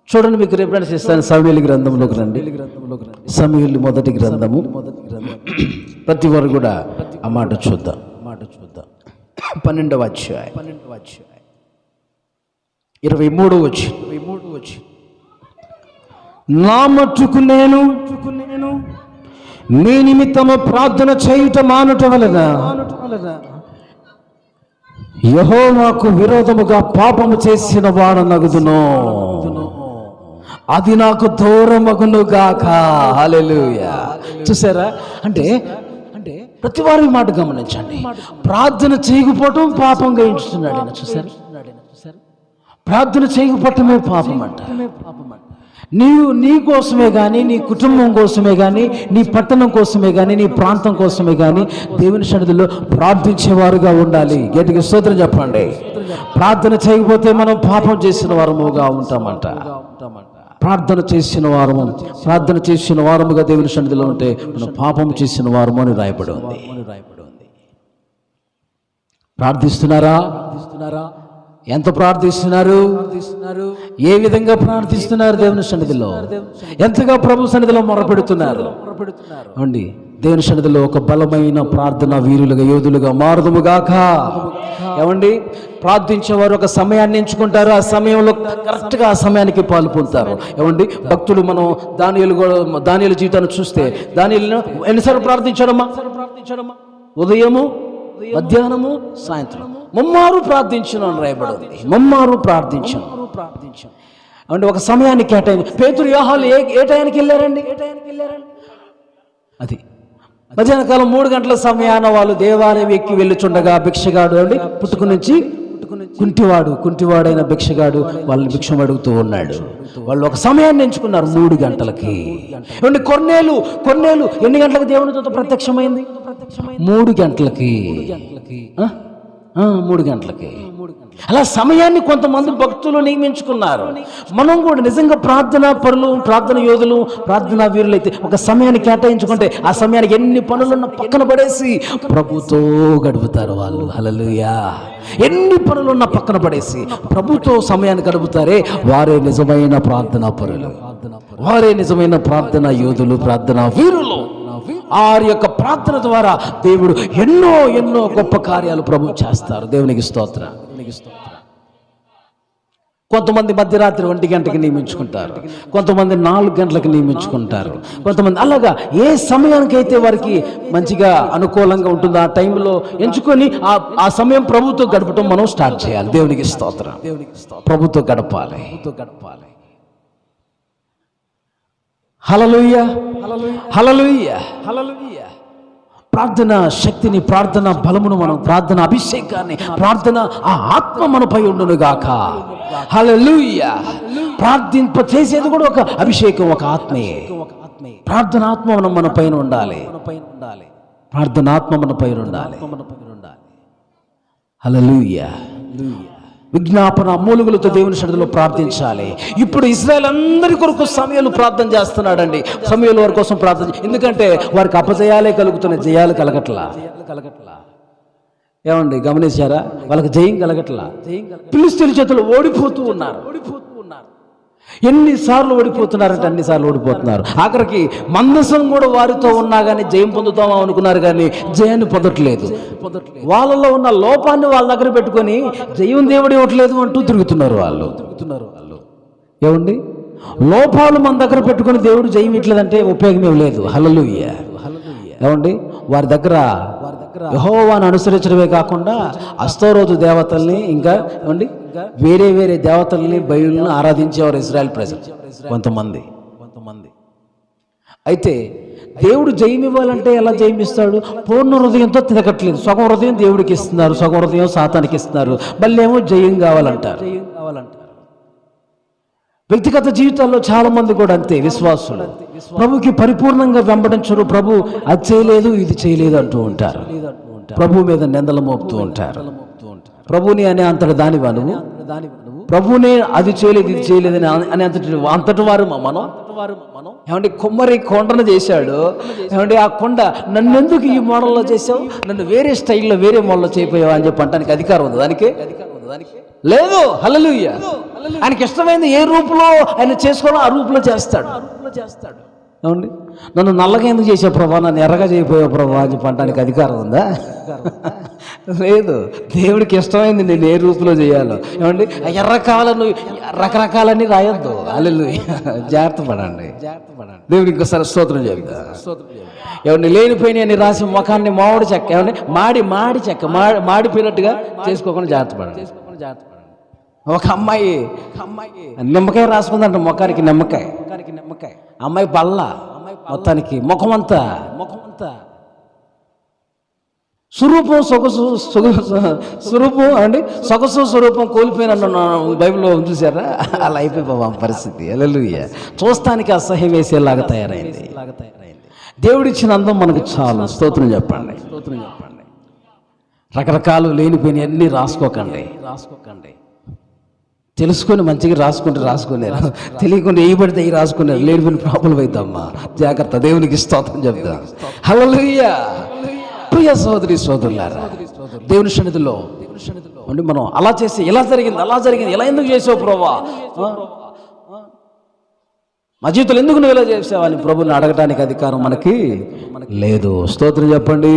Speaker 1: చూడండి, మీకు రిఫరెన్స్ ఇస్తాను. సమూయేలు గ్రంథంలోకి రండి. సమూయేలు మొదటి గ్రంథము. ప్రతి వారు కూడా ఆ మాట చూద్దాం. 12వ అధ్యాయం 23వ వచనం. నా మట్టుకు నేను మీ నిమిత్తము ప్రార్థన చేయుట మానుట వలన యెహోవాకు విరోధముగా పాపము చేసిన వాడనగుదును, అది నాకు దూరమగును గాక. హల్లెలూయా. చూసారా? అంటే ప్రతి వారి మాట గమనించండి. ప్రార్థన చేయకపోవటం పాపంగా ఎంచుతున్నాడు ఆయన. చూసారు? ప్రార్థన చేయకపోవటమే పాపం అంట. నీవు నీ కోసమే కానీ, నీ కుటుంబం కోసమే కానీ, నీ పట్టణం కోసమే కానీ, నీ ప్రాంతం కోసమే కానీ దేవుని సన్నిధిలో ప్రార్థించేవారుగా ఉండాలి. గట్టిగా స్తోత్రం చెప్పండి. ప్రార్థన చేయకపోతే మనం పాపం చేసిన వారముగా ఉంటామంట. ప్రార్థన చేసిన వారముగా దేవుని సన్నిధిలో ఉంటే మనం పాపం చేసిన వారము అని రాయబడి ఉంది. ప్రార్థిస్తున్నారా? ఎంత ప్రార్థిస్తున్నారు? ఏ విధంగా ప్రార్థిస్తున్నారు? దేవుని సన్నిధిలో ఎంతగా ప్రభు సన్నిధిలో మొరపెడుతున్నారు అండి. దేవుని సన్నిధిలో ఒక బలమైన ప్రార్థన వీరులుగా, యోధులుగా మారుదుముగాక. ఏమండి, ప్రార్థించేవారు ఒక సమయాన్ని ఎంచుకుంటారు. ఆ సమయంలో కరెక్ట్గా ఆ సమయానికి పాలు పొందుతారు. ఏమండి, భక్తులు మనం దానియేలు జీవితాన్ని చూస్తే, దానియేలు ఎన్నిసార్లు ప్రార్థించాడమ్మా? ఉదయము, మధ్యాహ్నము, సాయంత్రం ముమ్మారు ప్రార్థించను అని రాయబడింది. ముమ్మారు ప్రార్థించను. అంటే ఒక సమయాన్ని కేటాయించి. పేతురు, యోహాను ఏ టయానికి వెళ్ళారండి? అది మధ్యాహ్న కాలం 3 గంటల సమయాన వాళ్ళు దేవాలయం ఎక్కి వెళ్ళుచుండగా భిక్షగాడు అండి పుట్టుకు నుంచి కుంటివాడైన భిక్షగాడు వాళ్ళని భిక్షం అడుగుతూ ఉన్నాడు. వాళ్ళు ఒక సమయాన్ని ఎంచుకున్నారు 3 గంటలకి. ఏమండి, కొన్నేళ్ళు ఎన్ని గంటలకు దేవునితో ప్రత్యక్షమైంది? 3 గంటలకి. 3 గంటలకి. అలా సమయాన్ని కొంతమంది భక్తులు నియమించుకున్నారు. మనం కూడా నిజంగా ప్రార్థనా పరులు, ప్రార్థన యోధులు, ప్రార్థనా వీరులైతే ఒక సమయాన్ని కేటాయించుకుంటే ఆ సమయానికి ఎన్ని పనులున్న పక్కన పడేసి ప్రభుతో గడుపుతారు వాళ్ళు. హల్లెలూయా. ఎన్ని పనులున్న పక్కన పడేసి ప్రభుతో సమయాన్ని గడుపుతారే వారే నిజమైన ప్రార్థనా పరులు, వారే నిజమైన ప్రార్థనా యోధులు, ప్రార్థనా వీరులు. వారి యొక్క ప్రార్థన ద్వారా దేవుడు ఎన్నో గొప్ప కార్యాలు ప్రభు చేస్తారు. దేవునికి స్తోత్రం. కొంతమంది మధ్యరాత్రి 1 గంటకి నియమించుకుంటారు, కొంతమంది 4 గంటలకు నియమించుకుంటారు, కొంతమంది అలాగా ఏ సమయానికైతే వారికి మంచిగా అనుకూలంగా ఉంటుందో ఆ టైంలో ఎంచుకొని ఆ సమయం ప్రభుతో గడపటం మనం స్టార్ట్ చేయాలి. దేవునికి స్తోత్రం. ప్రభుతో గడపాలి. హల్లెలూయా. ప్రార్థన శక్తిని, ప్రార్థన బలమును, మనం ప్రార్థన అభిషేకాన్ని, ప్రార్థన ఆ ఆత్మ మనపై ఉండును గాక. హల్లెలూయా. ప్రార్థింప చేసేది కూడా ఒక అభిషేకం, ఒక ఆత్మయే. ప్రార్థన ఆత్మ మన పైన ఉండాలి. ప్రార్థన ఆత్మ మన పైన ఉండాలి. హల్లెలూయా. విజ్ఞాపన మూలుగులతో దేవుని సన్నిధిలో ప్రార్థించాలి. ఇప్పుడు ఇశ్రాయేల్ అందరి కొరకు సమూయేలు ప్రార్థన చేస్తున్నాడండి. సమూయేలు వారి కోసం ప్రార్థన, ఎందుకంటే వారికి అపజయాలే కలుగుతున్నాయి, జయాలు కలగట్లా. ఏమండి, గమనించారా? వాళ్ళకి జయం కలగట్లా. ఫిలిష్తీయుల చేతులు ఓడిపోతూ ఉన్నారు. ఎన్నిసార్లు ఓడిపోతున్నారంటే అన్నిసార్లు ఓడిపోతున్నారు. ఆఖరికి మందసం కూడా వారితో ఉన్నా కానీ జయం పొందుతామా అనుకున్నారు, కానీ జయాన్ని పొందట్లేదు. వాళ్ళలో ఉన్న లోపాన్ని వాళ్ళ దగ్గర పెట్టుకొని జయం దేవుడు ఇవ్వట్లేదు అంటూ తిరుగుతున్నారు వాళ్ళు. ఏమండి, లోపాలు మన దగ్గర పెట్టుకొని దేవుడు జయం ఇవ్వట్లేదంటే ఉపయోగం లేదు. హల్లెలూయా. ఏమండి, వారి దగ్గర యెహోవాను అనుసరించడమే కాకుండా అస్తోరోతు దేవతల్ని, ఇంకా ఏమండి వేరే దేవతల్ని, బయలును ఆరాధించేవారు ఇశ్రాయేల్ ప్రజలు కొంతమంది. అయితే దేవుడు జయం ఇవ్వాలంటే ఎలా జయమిస్తాడు? పూర్ణ హృదయంతో తిరగట్లేదు. సగం హృదయం దేవుడికి ఇస్తున్నారు, సగం హృదయం సాతానికి ఇస్తున్నారు. మళ్ళీ ఏమో జయం కావాలంటారు. వ్యక్తిగత జీవితాల్లో చాలా మంది కూడా అంతే. విశ్వాసులు ప్రభుకి పరిపూర్ణంగా వెంబడించరు. ప్రభు అది చేయలేదు, ఇది చేయలేదు అంటూ ఉంటారు. ప్రభు మీద నిందలు మోపుతూ ఉంటారు. ప్రభుని అనే దానివా నువ్వు? ప్రభునే అది చేయలేదు, ఇది చేయలేదు అని అంతటి వారు మనం. ఏమంటే, కుమ్మరి కొండను చేశాడు. ఏమంటే, ఆ కొండ నన్నెందుకు ఈ మోడల్లో చేసావు, నన్ను వేరే స్టైల్లో వేరే మోడల్లో చేయిపోయావు అని చెప్పి అంటానికి అధికారం ఉంది దానికి? లేదు. హల్లెలూయా. ఆయనకి ఇష్టమైంది ఏ రూపంలో ఆయన చేసుకోవాలో ఆ రూపంలో చేస్తాడు. ఏమండి, నన్ను నల్లగా ఎందుకు చేసావు ప్రభా, నన్ను ఎర్రగా చేయకపోయావు ప్రభా అని చెప్పడానికి అధికారం ఉందా? లేదు, దేవుడికి ఇష్టమైంది నేను ఏ రూపులో చేయాలో. ఏమండి, ఎర్ర కావాలని రకరకాలన్నీ రాయొద్దు. హల్లెలూయా, జాగ్రత్త పడండి. దేవుడికి ఇంకోసారి స్తోత్రం చెప్తా. ఏమండి, లేనిపోయిన అని రాసి ముఖాన్ని మామిడి చెక్క, ఏమండి మాడి చెక్క మాడిపోయినట్టుగా చేసుకోకుండా జాగ్రత్త పడండి. ఒక అమ్మాయి నిమ్మకాయ రాసుకుందంట ముఖానికి, నిమ్మకాయ అమ్మాయి బల్ల మొత్తానికి ముఖమంతా స్వరూపం స్వరూపం అండి, సొగసు స్వరూపం కోల్పోయిన బైబిల్లో చూసారా? అలా అయిపోయి పరిస్థితి. హల్లెలూయా, చూస్తానికి అసహ్యం వేసేలాగా తయారైంది. దేవుడిచ్చిన అందం మనకు చాలు. స్తోత్రం చెప్పండి. రకరకాలు లేనిపోయిన అన్నీ రాసుకోకండి. తెలుసుకొని మంచిగా రాసుకునేరు, తెలియకుండా ఏ పడితే ఈ రాసుకునేరు, లేనిపోయిన ప్రాబ్లం అవుతామ్మా. జాగ్రత్త. దేవునికి స్తోత్రం చెప్తా. హల్లెలూయా. ప్రియ సోదరి సోదరులారా, దేవుని సన్నిధిలో అంటే మనం అలా చేసి ఇలా జరిగింది ఇలా ఎందుకు చేసావు ప్రభువా, మా జీవితంలో ఎందుకు నువ్వు ఇలా చేసావని ప్రభుని అడగటానికి అధికారం మనకి లేదు. స్తోత్రం చెప్పండి.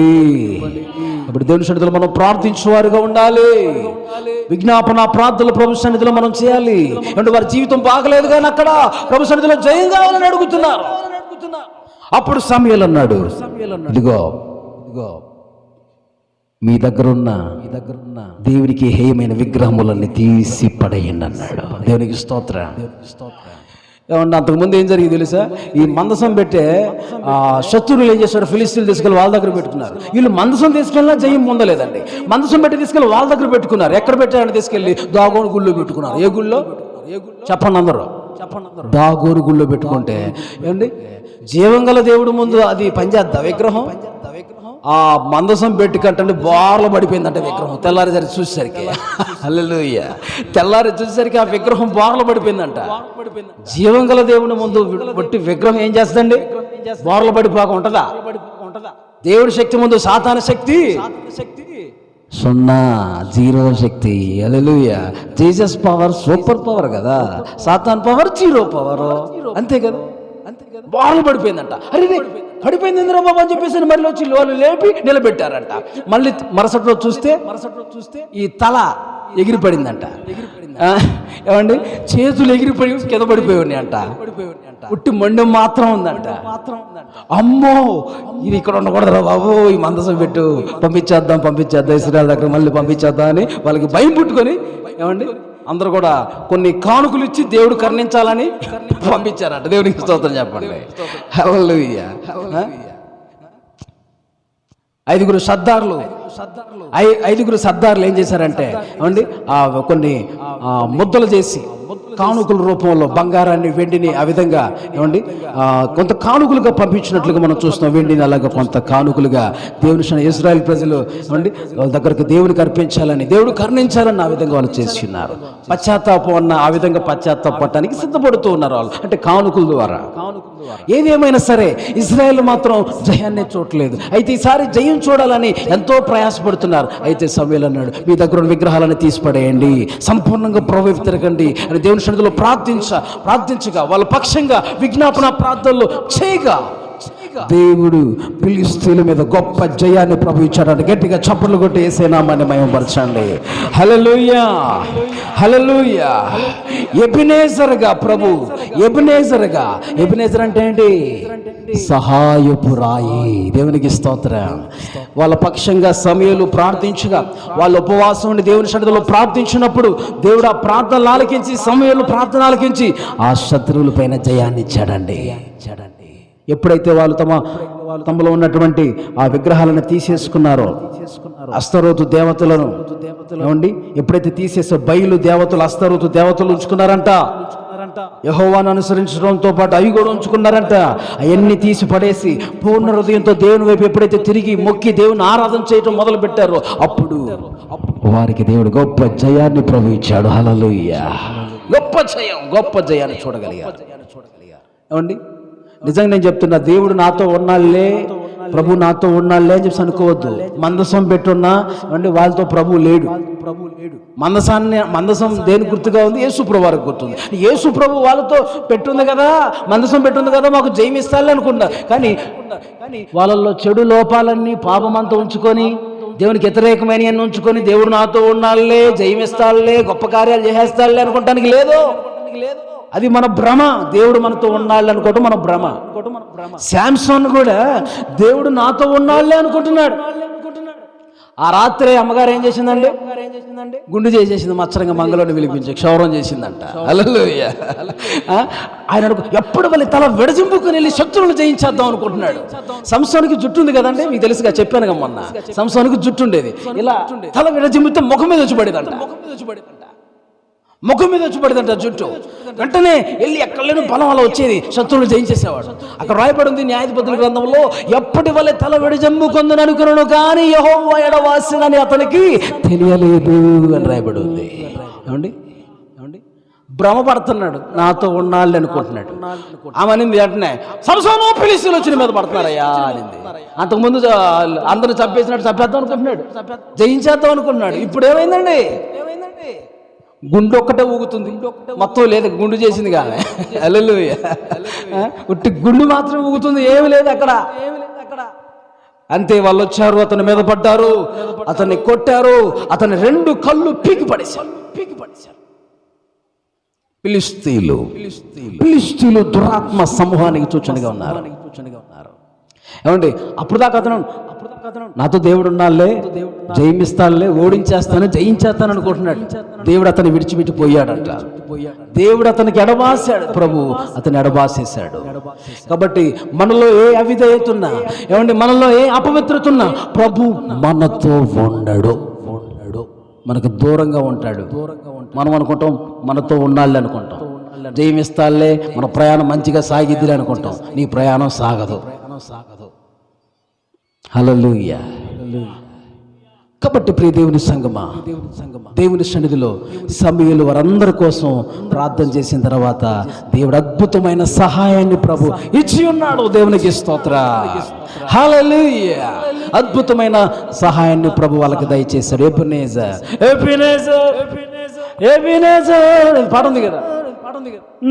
Speaker 1: ఇప్పుడు దేవుని సన్నిధిలో మనం ప్రార్థించేవారుగా ఉండాలి. విజ్ఞాపన ప్రార్థనలు ప్రభు సన్నిధిలో మనం చేయాలి. అంటే వారి జీవితం బాగలేదు కానీ అక్కడ ప్రభు సన్నిధిలో జయం కావాలని అడుగుతున్నారు. అప్పుడు సమూయేలు అన్నాడు, ఇదిగో మీ దగ్గరున్న దేవునికి హేయమైన విగ్రహములన్నీ తీసి పడేయండి అన్నాడు. దేవునికి స్తోత్రం. ఏమన్నా అంతకుముందు ఏం జరిగింది తెలుసా? ఈ మందసం పెట్టే శత్రువులు ఏం చేశారు? ఫిలిస్తీన్లు తీసుకెళ్ళి వాళ్ళ దగ్గర పెట్టుకున్నారు. వీళ్ళు మందసం తీసుకెళ్ళినా జయం పొందలేదండి. మందసం పెట్టి తీసుకెళ్ళి వాళ్ళ దగ్గర పెట్టుకున్నారు. ఎక్కడ పెట్టారని తీసుకెళ్ళి దాగోను గుళ్ళో పెట్టుకున్నారు. ఏ గుళ్ళో చెప్పండి అందరూ? దాగోను గుళ్ళో పెట్టుకుంటే ఏమండి, జీవంగల దేవుడు ముందు అది పనిచేద్దా విగ్రహం? ఆ మందసం పెట్టి కట్టండి బార్లు పడిపోయిందంట విగ్రహం. తెల్లారి చూసేసరికి, హల్లెలూయా, తెల్లారి చూసేసరికి ఆ విగ్రహం బార్లు పడిపోయిందంట. జీవంగల దేవుని ముందు బట్టి విగ్రహం ఏం చేస్తుందండి? బార్లు పడిపోక ఉంటదా? దేవుడి శక్తి ముందు సాతాను శక్తి 0, 0 శక్తి. హల్లెలూయా. జీసస్ పవర్ సూపర్ పవర్ కదా, సాతాన్ పవర్ 0 పవర్. అంతే కదా. బార్లు పడిపోయిందంట. అరే పడిపోయింది ఇంద్రా బాబు అని చెప్పేసి మళ్ళీ వచ్చి వాళ్ళు లేపి నిలబెట్టారంట. మళ్ళీ మరుసటి రోజు చూస్తే ఈ తల ఎగిరిపడిందంట. ఏమండి, చేతులు ఎగిరిపడి కింద పడిపోయి ఉన్నాయంట. ఉట్టి మొండెం మాత్రం ఉందంట. అమ్మో, ఇది ఇక్కడ ఉండకూడదురా బాబు, ఈ మందసం పెట్టు, పంపించేద్దాం ఇశ్రాయేలు దగ్గర మళ్ళీ పంపించేద్దాం అని వాళ్ళకి భయం పుట్టుకొని, ఏమండి, అందరూ కూడా కొన్ని కానుకలు ఇచ్చి దేవుడు కరుణించాలని పంపించారంట. దేవునికి స్తోత్రం చెప్పండి. హల్లెలూయా. 5 సర్దార్లు ఏం చేశారంటే, ఏమండి, కొన్ని ముద్దలు చేసి కానుకల రూపంలో బంగారాన్ని వెండిని ఆ విధంగా, ఏమండి, కొంత కానుకలుగా పంపించినట్లుగా మనం చూస్తున్నాం. వెండిని అలాగా కొంత కానుకలుగా దేవుని ఇశ్రాయేలు ప్రజలు, ఏమండి, వాళ్ళ దగ్గరకు దేవునికి అర్పించాలని, దేవుడు కరుణించాలని ఆ విధంగా వాళ్ళు చేసి ఉన్నారు. పశ్చాత్తాపం అన్న ఆ విధంగా పశ్చాత్తాపడటానికి సిద్ధపడుతూ ఉన్నారు వాళ్ళు, అంటే కానుకల ద్వారా. ఏదేమైనా సరే ఇశ్రాయేలు మాత్రం జయాన్ని చూడలేదు. అయితే ఈసారి జయం చూడాలని ఎంతో ప్రయాసపడుతున్నారు. అయితే సమూయేలు అన్నాడు, మీ దగ్గర ఉన్న విగ్రహాలను తీసిపడేయండి, సంపూర్ణంగా ప్రభువు తిరగండి అని దేవుని సన్నిధిలో ప్రార్థించగా వాళ్ళ పక్షంగా విజ్ఞాపన ప్రార్థనలు చేయగా దేవుడు ఫిలిష్తీయుల మీద గొప్ప జయాన్ని ప్రభు ఇచ్చాడు. గట్టిగా చప్పట్లు కొట్టి యేసు నామాన్ని మహిమపరచండి. హల్లెలూయా, హల్లెలూయా. ఎబెనేజర్గా ప్రభు, ఎబెనేజర్ అంటే ఏంటి? సహాయపు రాయి. దేవునికి స్తోత్రం. వాళ్ళ పక్షంగా సమూయేలు ప్రార్థించగా, వాళ్ళ ఉపవాసం ఉండి దేవుని సన్నిధిలో ప్రార్థించినప్పుడు దేవుడు ఆ ప్రార్థనలు ఆలకించి, సమూయేలు ప్రార్థన ఆలకించి ఆ శత్రువుల పైన జయాన్ని ఇచ్చాడండి. ఎప్పుడైతే వాళ్ళు తమలో ఉన్నటువంటి ఆ విగ్రహాలను తీసేసుకున్నారో, అస్తరోతు దేవతలను, ఏమండి, ఎప్పుడైతే తీసేసో బయలు దేవతలు, అస్తరోతు దేవతలు ఉంచుకున్నారంట. యెహోవాను అనుసరించడంతో పాటు అవి కూడా ఉంచుకున్నారంట. అవన్నీ తీసి పడేసి పూర్ణ హృదయంతో దేవుని వైపు ఎప్పుడైతే తిరిగి మొక్కి దేవుని ఆరాధన చేయటం మొదలు పెట్టారో అప్పుడు వారికి దేవుడు గొప్ప జయాన్ని ప్రభు ఇచ్చాడు. హల్లెలూయా. గొప్ప జయాన్ని చూడగలిగారు. ఏమండి, నిజంగా నేను చెప్తున్నా, దేవుడు నాతో ఉన్నాళ్ళే, ప్రభు నాతో ఉన్నాళ్ళే అని చెప్పి అనుకోవద్దు. మందసం పెట్టున్నా అంటే వాళ్ళతో ప్రభు లేడు. మందసం దేని గుర్తుగా ఉంది? యేసు ప్రభు వారికి గుర్తుంది. యేసు ప్రభు వాళ్ళతో పెట్టుంది కదా, మందసం పెట్టుంది కదా, మాకు జయమిస్తాలే అనుకున్నా. కానీ వాళ్ళల్లో చెడు లోపాలన్నీ, పాపమంతా ఉంచుకొని దేవునికి వ్యతిరేకమైన అన్ని ఉంచుకొని దేవుడు నాతో ఉన్నాళ్ళే, జయమిస్తాళ్ళే, గొప్ప కార్యాలు చేసేస్తాళ్ళే అనుకోవటానికి లేదు. అది మన భ్రమ. దేవుడు మనతో ఉన్నాళ్ళు అనుకోవటం మన భ్రమ. శాంసన్ కూడా దేవుడు నాతో ఉన్నాళ్ళే అనుకుంటున్నాడు. ఆ రాత్రి అమ్మగారు ఏం చేసిందండి? గుండు చేసేసింది, మచ్చరంగా మంగళోని పిలిపించి క్షౌరం చేసిందంట. హల్లెలూయా. ఆయన ఎప్పుడు మళ్ళీ తల విడజింపుకుని వెళ్ళి శత్రువులు జయించేద్దాం అనుకుంటున్నాడు. సంసోనుకి జుట్టు ఉంది కదండి, మీకు తెలుసుగా, చెప్పాను మొన్న. సంసోనుకి జుట్టు ఉండేది, ఇలా తల విడజింపితే ముఖం మీద వచ్చి పడేదంట. ముఖం మీద వచ్చి పడేదంట జుట్టు. వెంటనే వెళ్ళి ఎక్కడ లేని బలం అలా వచ్చేది, శత్రువులు జయించేసేవాడు. అక్కడ రాయబడి ఉంది న్యాయాధిపతుల గ్రంథంలో, ఎప్పటి వల్లే తల విడజంపుకుందని అనుకున్నాను కానీ యెహోవా ఎడవాసినని అతనికి తెలియలేదు అని రాయబడి ఉంది. ఏమండి భ్రమపడుతున్నాడు, నాతో ఉన్నాళ్ళు అనుకుంటున్నాడు. ఆమె అనింది వెంటనే, సంసోను ఫిలిష్తీయులు వచ్చి మీద పడుతున్నారయ్యా అనింది. అంతకుముందు అందరూ చంపేద్దాం అనుకుంటున్నాడు, జయించేద్దాం అనుకుంటున్నాడు. ఇప్పుడు ఏమైందండి? గుండు ఒక్కటే ఊగుతుంది, మొత్తం లేదు. గుండు చేసింది కానీ హల్లెలూయా. ఉట్టి గుండు మాత్రం ఊగుతుంది, ఏమి లేదు అక్కడ. అంతే, వాళ్ళు వచ్చారు, అతని మీద పడ్డారు, అతన్ని కొట్టారు, అతని 2 కళ్ళు పీకి పడేశారు. ఫిలిష్తీయులు దురాత్మ సమూహానికి సూచనగా ఉన్నారు. ఏమండి అప్పుడు దాకా అతను నాతో దేవుడు ఉన్నాళ్ళే, జయమిస్తానులే, ఓడించేస్తాను, జయించేస్తాను అనుకుంటున్నాడు. దేవుడు అతన్ని విడిచిపెట్టి పోయాడంట. దేవుడు అతనికి ఎడబాసాడు, ప్రభు అతన్ని ఎడబాసేశాడు. కాబట్టి మనలో ఏ అవిధేయత ఉన్నా, ఏమండి మనలో ఏ అపవిత్రత ఉన్నా, ప్రభు మనతో ఉండడు, మనకు దూరంగా ఉంటాడు. మనం అనుకుంటాం మనతో ఉండాలి అనుకుంటాం, జయమిస్తాలే, మన ప్రయాణం మంచిగా సాగిద్దిలే అనుకుంటాం. నీ ప్రయాణం సాగదు. హల్లెలూయా. కాబట్టి ప్రియ దేవుని సంగమా, దేవుని సన్నిధిలో సమూయేలు వారందరి కోసం ప్రార్థన చేసిన తర్వాత దేవుడు అద్భుతమైన సహాయాన్ని ప్రభు ఇచ్చి ఉన్నాడు. దేవునికి స్తోత్రం. హల్లెలూయా. అద్భుతమైన సహాయాన్ని ప్రభు వాళ్ళకి దయచేశాడు. ఎబెనేజర్ పాట ఉంది కదా,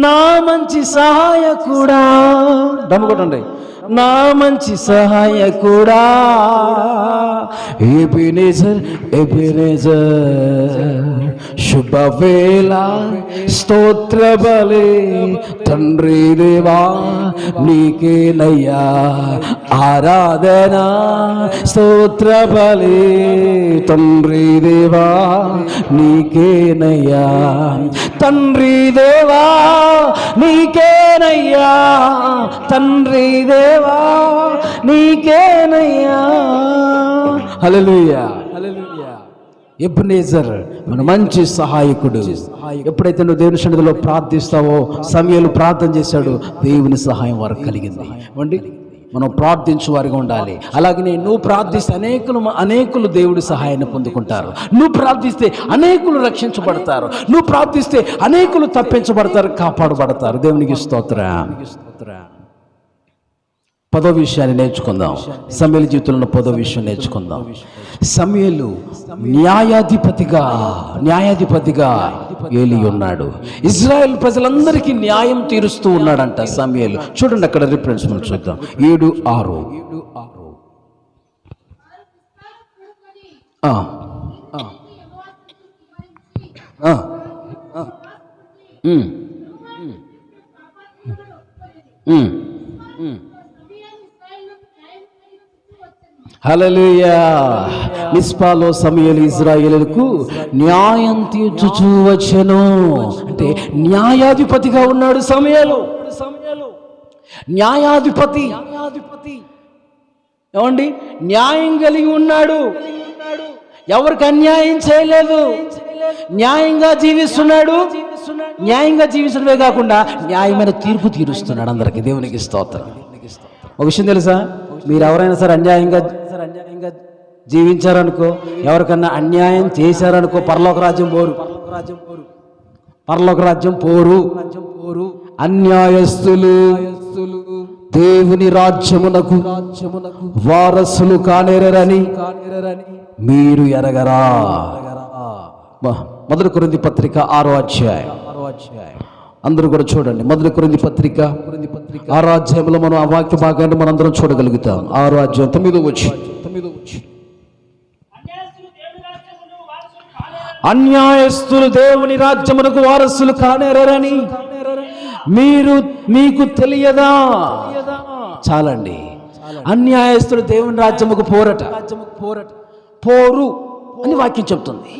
Speaker 1: నా మంచి సహాయకుడా, దమ్ముకొట్టండి, నా మంచి సహాయకుడా, ఎబెనేజర్ శుభవేళ స్తోత్ర బలి తండ్రి దేవా నీకేనయ్యా ఆరాధన, స్తోత్ర బలి తండ్రి దేవా నీకేనయ్యా, తండ్రి దేవా నీకేనయ్యా, తండ్రి దేవా నీకేనయ్యా. హల్లెలూయా. ఎబెనేజర్ మన మంచి సహాయకుడు. ఎప్పుడైతే నువ్వు దేవుని సన్నిధిలో ప్రార్థిస్తావో, సమూయేలు ప్రార్థన చేశాడు, దేవుని సహాయం వారికి కలిగింది. అండి మనం ప్రార్థించు వారిగా ఉండాలి. అలాగనే నువ్వు ప్రార్థిస్తే అనేకులు దేవుడి సహాయాన్ని పొందుకుంటారు. నువ్వు ప్రార్థిస్తే అనేకులు రక్షించబడతారు. నువ్వు ప్రార్థిస్తే అనేకులు తప్పించబడతారు, కాపాడబడతారు. దేవునికి స్తోత్రం. 10వ విషయాన్ని నేర్చుకుందాం. సమూయేలు జీవితంలో 10వ విషయం నేర్చుకుందాం. సమూయేలు న్యాయాధిపతిగా ఏలి ఉన్నాడు. ఇజ్రాయెల్ ప్రజలందరికీ న్యాయం తీరుస్తూ ఉన్నాడంట సమూయేలు. చూడండి అక్కడ రిఫరెన్స్ మనం చూద్దాం. 7:6. హల్లెలూయా. మిస్పాలో సమూయేలు ఇశ్రాయేలుకు న్యాయం తీర్చుచూ వచ్చెను. అంటే న్యాయాధిపతిగా ఉన్నాడు సమూయేలు. న్యాయాధిపతి ఏమండి, న్యాయం కలిగి ఉన్నాడు. ఎవరికి అన్యాయం చేయలేదు, న్యాయంగా జీవిస్తున్నాడు. న్యాయంగా జీవించడమే కాకుండా న్యాయమైన తీర్పు తీరుస్తున్నాడు అందరికి. దేవునికి స్తోత్రం. ఒక విషయం తెలుసా, మీరు ఎవరైనా సరే అన్యాయంగా జీవించారనుకో, ఎవరికన్నా అన్యాయం చేశారనుకో, పరలోక రాజ్యం పోరు. అన్యాయస్తులు దేవుని రాజ్యమునకు వారసులు కానేరని మీరు ఎరగరా. 1 కొరింథీ పత్రిక 6వ అధ్యాయం. అందరూ కూడా చూడండి. 1 కొరింథీ పత్రిక 6వ అధ్యాయంలో మనం ఆ వాక్య భాగాన్ని మనందరం చూడగలుగుతాం. 6వ అధ్యాయం 9వ వచనం. అన్యాయస్తులు దేవుని రాజ్యమునకు వారసులు కానేరని మీకు తెలియదా? చాలండి. అన్యాయస్తులు దేవుని రాజ్యముకు పోరు అని వాక్యం చెప్తుంది.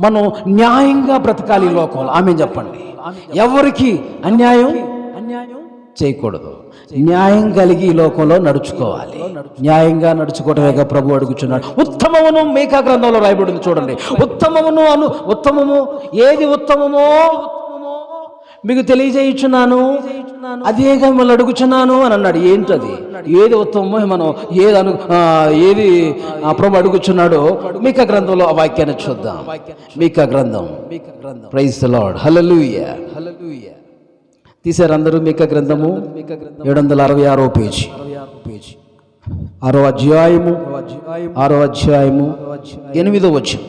Speaker 1: మనం న్యాయంగా బ్రతకాలి ఈ లోకంలో. ఆమె చెప్పండి. ఎవరికి అన్యాయం చేయకూడదు. న్యాయం కలిగి ఈ లోకంలో నడుచుకోవాలి. న్యాయంగా నడుచుకోవటమేగా ప్రభు అడుగుచున్నాడు. ఉత్తమమును మీకా గ్రంథంలో రాయబడింది చూడండి. ఉత్తమము ఏది ఉత్తమమో మీకు తెలియజేయుచున్నాను, అదేగా మిమ్మల్ని అడుగుచున్నాను అని అన్నాడు. ఏంటది? ఏది ఉత్తమమో మనం ఏది ప్రభు అడుగుచున్నాడో మీకా గ్రంథంలో ఆ వాక్యాన్ని చూద్దాం. మీకా గ్రంథం. Praise the Lord. హల్లెలూయా. తీశారు అందరూ. మీకా గ్రంథము 766వ పేజీ, 6వ అధ్యాయము 8వ వచనం.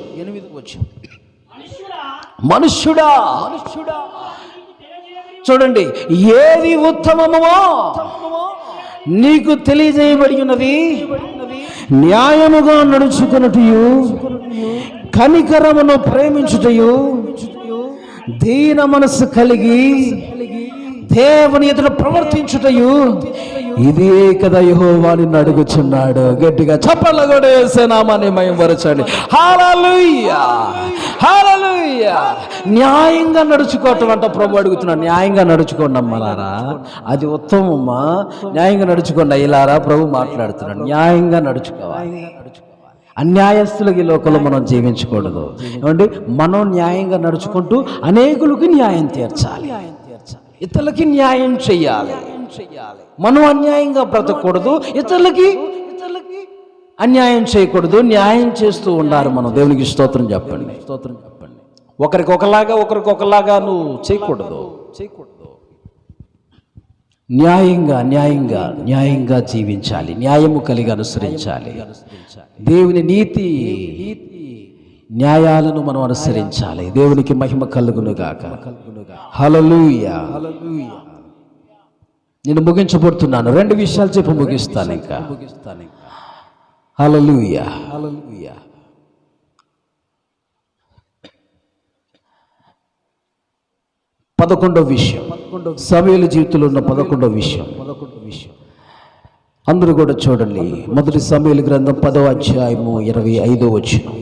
Speaker 1: మనుష్యుడా, చూడండి, ఏది ఉత్తమమో నీకు తెలియజేయబడి ఉన్నది. న్యాయముగా నడుచుకున్నటయు, కనికరమును ప్రేమించుటయు, దీన మనస్సు కలిగి దేవుని ఎదుట ప్రవర్తించుటయు, ఇదే కదా యెహోవా నిన్ను అడుగుచున్నాడు. గట్టిగా చప్పట్లు కూడా వేసే నామాన్ని మహిమపరచండి. హల్లెలూయా, హల్లెలూయా. న్యాయంగా నడుచుకోవటం అంట ప్రభు అడుగుతున్నాడు. న్యాయంగా నడుచుకోండి అమ్మలారా, అది ఉత్తమమ్మా. న్యాయంగా నడుచుకోండి అయ్యలారా, ప్రభు మాట్లాడుతున్నాడు. న్యాయంగా నడుచుకోవాలి. అన్యాయస్తులకి ఈ లోకంలో మనం జీవించకూడదు. ఏమండి, మనం న్యాయంగా నడుచుకుంటూ అనేకులకి న్యాయం తీర్చాలి, ఇతరులకి న్యాయం చెయ్యాలి. మనం అన్యాయంగా బ్రతకూడదు, ఇతరులకి అన్యాయం చేయకూడదు. న్యాయం చేస్తూ ఉండాలి మనం. దేవునికి స్తోత్రం చెప్పండి. ఒకరికొకలాగా నువ్వు చేయకూడదు. న్యాయంగా జీవించాలి. న్యాయము కలిగి అనుసరించాలి. దేవుని నీతి న్యాయాలను మనం అనుసరించాలి. దేవునికి మహిమ కలుగునుగాక. హల్లెలూయా. నేను ముగించబోతున్నాను. 2 విషయాలు చెప్పి ముగిస్తాను. ఇంకా హల్లెలూయా. 11వ విషయం, సమూయేలు జీవితంలో ఉన్న 11వ విషయం. అందరూ కూడా చూడండి. మొదటి సమూయేలు గ్రంథం 10వ అధ్యాయము 25వ వచనం.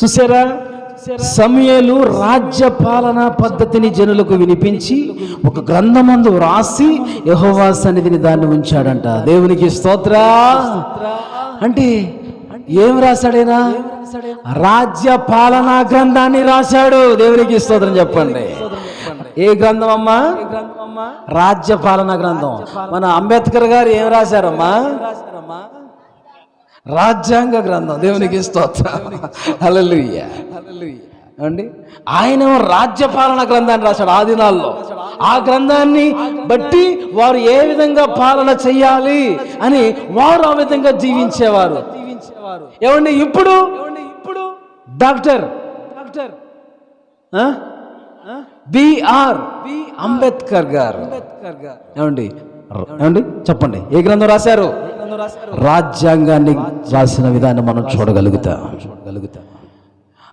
Speaker 1: చూసారా, సమూయేలు రాజ్యపాలన పద్ధతిని జనులకు వినిపించి ఒక గ్రంథమందు రాసి యెహోవా సన్నిధిని దాన్ని ఉంచాడంట. దేవునికి స్తోత్రా. అంటే ఏం రాశాడైనా? రాజ్యపాలన గ్రంథాన్ని రాశాడు. దేవునికి స్తోత్రం చెప్పండి. ఏ గ్రంథం అమ్మా? రాజ్యపాలన గ్రంథం. మన అంబేద్కర్ గారు ఏం రాశారమ్మా? రాజ్యాంగ గ్రంథం. దేవునికి స్తోత్రం. హల్లెలూయా. అండి, ఆయన రాజ్యపాలన గ్రంథాన్ని రాశాడు ఆ దినాల్లో. ఆ గ్రంథాన్ని బట్టి వారు ఏ విధంగా పాలన చెయ్యాలి అని వారు ఆ విధంగా జీవించేవారు. ఏమండి, ఇప్పుడు డాక్టర్ బిఆర్ అంబేద్కర్ గారు ఏమండి చెప్పండి, ఏ గ్రంథం రాశారు? రాజ్యాంగాన్ని రాసిన విధానం మనం చూడగలుగుతాం.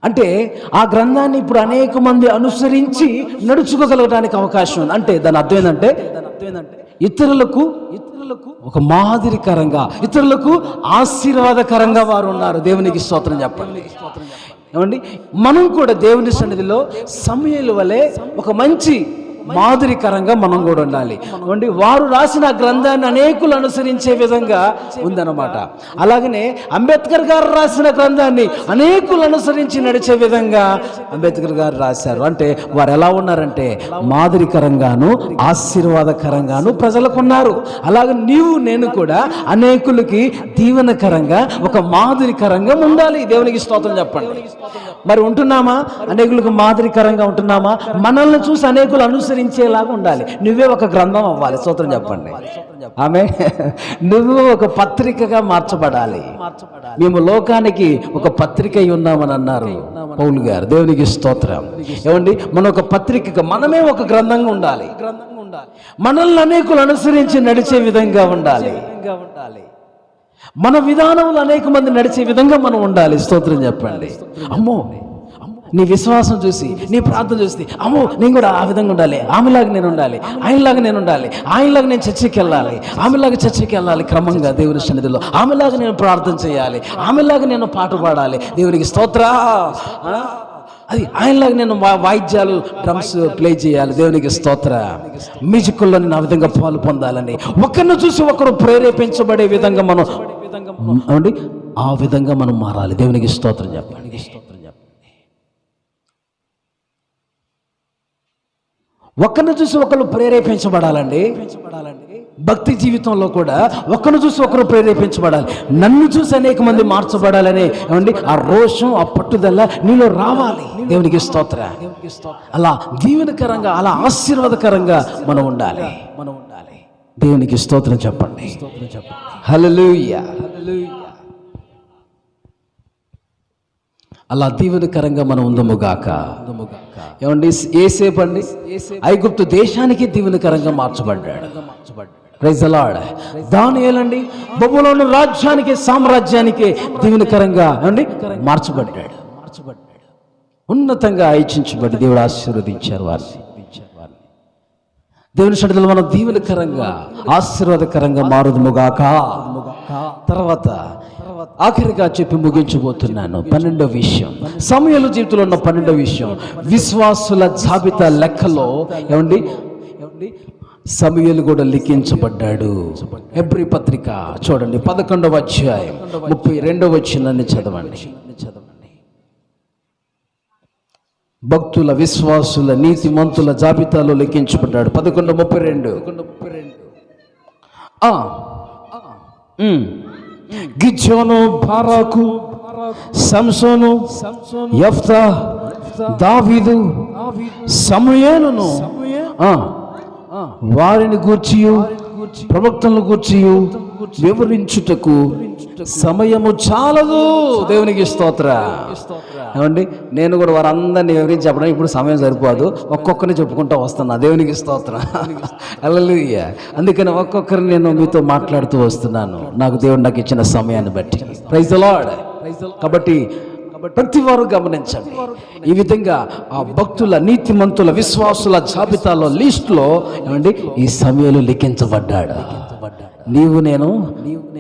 Speaker 1: అంటే ఆ గ్రంథాన్ని ఇప్పుడు అనేక మంది అనుసరించి నడుచుకోగలగడానికి అవకాశం ఉంది. అంటే దాని అర్థం ఏంటంటే ఇతరులకు ఒక మాదిరికరంగా, ఇతరులకు ఆశీర్వాదకరంగా వారు ఉన్నారు. దేవునికి స్తోత్రం చెప్పండి. ఏమండి, మనం కూడా దేవుని సన్నిధిలో సమూయేలు వలె ఒక మంచి మాదిరికరంగా మనం కూడా ఉండాలి. ఏమండి, వారు రాసిన గ్రంథాన్ని అనేకులు అనుసరించే విధంగా ఉందన్నమాట. అలాగనే అంబేద్కర్ గారు రాసిన గ్రంథాన్ని అనేకులు అనుసరించి నడిచే విధంగా అంబేద్కర్ గారు రాశారు. అంటే వారు ఎలా ఉన్నారంటే మాదిరికరంగాను ఆశీర్వాదకరంగాను ప్రజలకు ఉన్నారు. అలాగే నీవు నేను కూడా అనేకులకి దీవెనకరంగా ఒక మాదిరికరంగా ఉండాలి. దేవునికి స్తోత్రం చెప్పండి. మరి ఉంటున్నామా? అనేకులకు మాదిరికరంగా ఉంటున్నామా? మనల్ని చూసి అనేకులు అనుసరించి అనుసరించేలాగా ఉండాలి. నువ్వే ఒక గ్రంథం అవ్వాలి. స్తోత్రం చెప్పండి. ఆమె నువ్వు ఒక పత్రికగా మార్చబడాలి. మేము లోకానికి ఒక పత్రిక అయి ఉన్నామని అన్నారు పౌలు గారు. దేవునికి స్తోత్రం. ఏమండి, మనం ఒక పత్రికగా, మనమే ఒక గ్రంథంగా ఉండాలి. మనల్ని అనేకులు అనుసరించి నడిచే విధంగా ఉండాలి. మన విధానంలో అనేక మంది నడిచే విధంగా మనం ఉండాలి. స్తోత్రం చెప్పండి. అమ్మో, నీ విశ్వాసం చూసి, నీ ప్రార్థన చూసి, అమ్మో నేను కూడా ఆ విధంగా ఉండాలి, ఆమెలాగా నేను ఉండాలి, ఆయనలాగా నేను ఉండాలి, ఆయనలాగా నేను చర్చికి వెళ్ళాలి, ఆమెలాగా చర్చికి వెళ్ళాలి, క్రమంగా దేవుని సన్నిధిలో ఆమెలాగా నేను ప్రార్థన చేయాలి, ఆమెలాగా నేను పాట పాడాలి. దేవునికి స్తోత్ర. అది ఆయనలాగా నేను వాయిద్యాలు, డ్రమ్స్ ప్లే చేయాలి. దేవునికి స్తోత్ర. మ్యూజిక్లో నేను ఆ విధంగా పాలు పొందాలని, ఒకరిని చూసి ఒకరు ప్రేరేపించబడే విధంగా మనం ఏమండి ఆ విధంగా మనం మారాలి. దేవునికి స్తోత్రం చెప్పండి. ఒకరిని చూసి ఒకరు ప్రేరేపించబడాలండి. భక్తి జీవితంలో కూడా ఒకరిని చూసి ఒకరు ప్రేరేపించబడాలి. నన్ను చూసి అనేక మంది మార్చబడాలని ఏమండి ఆ రోషం, ఆ పట్టుదల నీలో రావాలి. దేవునికి స్తోత్ర. అలా దీవెనకరంగా, అలా ఆశీర్వాదకరంగా మనం ఉండాలి. దేవునికి స్తోత్రం చెప్పండి. హల్లెలూయా. అలా దీవెనకరంగా మనం ఉందముగాక. ఏమండి, ఏసేపు అండి ఐగుప్తు దేశానికి దీవెనకరంగా మార్చబడ్డాడు. Praise the Lord. దానియేలండి బబులోను రాజ్యానికి, సామ్రాజ్యానికి దీవెనకరంగా ఏమండి మార్చబడ్డాడు. ఉన్నతంగా హెచ్చించబడి దేవుడు ఆశీర్వదించారు వారిని. దేవుని సన్నిధిలో మనం దీవెనకరంగా, ఆశీర్వాదకరంగా మారుదుముగాక. తర్వాత ఆఖరిగా చెప్పి ముగించబోతున్నాను 12వ విషయం. సమూయేలు జీవితంలో ఉన్న 12వ విషయం, విశ్వాసుల జాబితా లెక్కలో ఏమండి సమూయేలు కూడా లిఖించబడ్డాడు. హెబ్రీ పత్రిక చూడండి 11వ అధ్యాయం 32వ వచనాన్ని చదవండి. భక్తుల, విశ్వాసుల, నీతిమంతుల జాబితాలో లిఖించబడ్డాడు. 11:32. గిద్యోను, బారాకు, సంసోను, యెఫ్తా, దావీదు, సమూయేలును వారిని గూర్చియు ప్రవక్తలను గూర్చియు వివరించుటకు సమయము చాలదు. దేవునికి స్తోత్ర. ఏమండి, నేను కూడా వారందరినీ వివరించి చెప్పడం ఇప్పుడు సమయం సరిపోదు. ఒక్కొక్కరిని చెప్పుకుంటూ వస్తున్నా. దేవునికి స్తోత్రం. హల్లెలూయా. అందుకని ఒక్కొక్కరిని నేను మీతో మాట్లాడుతూ వస్తున్నాను, నాకు దేవుడు నాకు ఇచ్చిన సమయాన్ని బట్టి. Praise the Lord. కాబట్టి ప్రతి వారు గమనించండి, ఈ విధంగా ఆ భక్తుల, నీతిమంతుల, విశ్వాసుల జాబితాలో, లిస్టులో ఏమండి ఈ సమయంలో లిఖించబడ్డాడు. నీవు నేను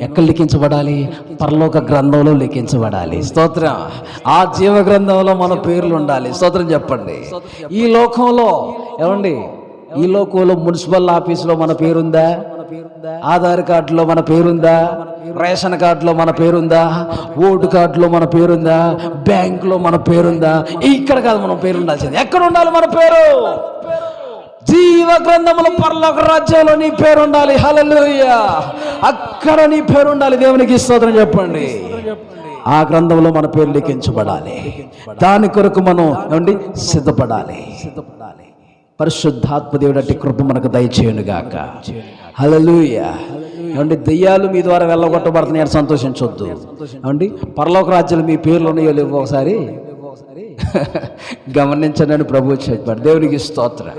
Speaker 1: ఎక్కడ లిఖించబడాలి? పరలోక గ్రంథంలో లిఖించబడాలి. స్తోత్రం. ఆ జీవ గ్రంథంలో మన పేర్లు ఉండాలి. స్తోత్రం చెప్పండి. ఈ లోకంలో ఏమండి, ఈ లోకంలో మున్సిపల్ ఆఫీసులో మన పేరుందా? ఆధార్ కార్డులో మన పేరుందా? రేషన్ కార్డులో మన పేరుందా? ఓటు కార్డులో మన పేరుందా? బ్యాంకులో మన పేరుందా? ఇక్కడ కాదు మనం పేరు ఉండాల్సింది. ఎక్కడ ఉండాలి మన పేరు? జీవ గ్రంథములో, పరలోక రాజ్యంలో నీ పేరు ఉండాలి. హల్లెలూయా. అక్కడ నీ పేరు ఉండాలి. దేవునికి స్తోత్రం చెప్పండి. ఆ గ్రంథంలో మన పేరు లిఖించబడాలి. దాని కొరకు మనం ఏమండి సిద్ధపడాలి. పరిశుద్ధాత్మ దేవుడు అట్టి కృప మనకు దయచేయును గాక. హల్లెలూయా. ఏమండి, దెయ్యాలు మీ ద్వారా వెళ్ళగొట్టబడుతున్నాయని సంతోషించొద్దు. ఏమండి, పరలోక రాజ్యాలు మీ పేర్లు ఉన్నాయో లేవో ఒకసారి గమనించండి ప్రభువు చెప్పాడు. దేవునికి స్తోత్రం.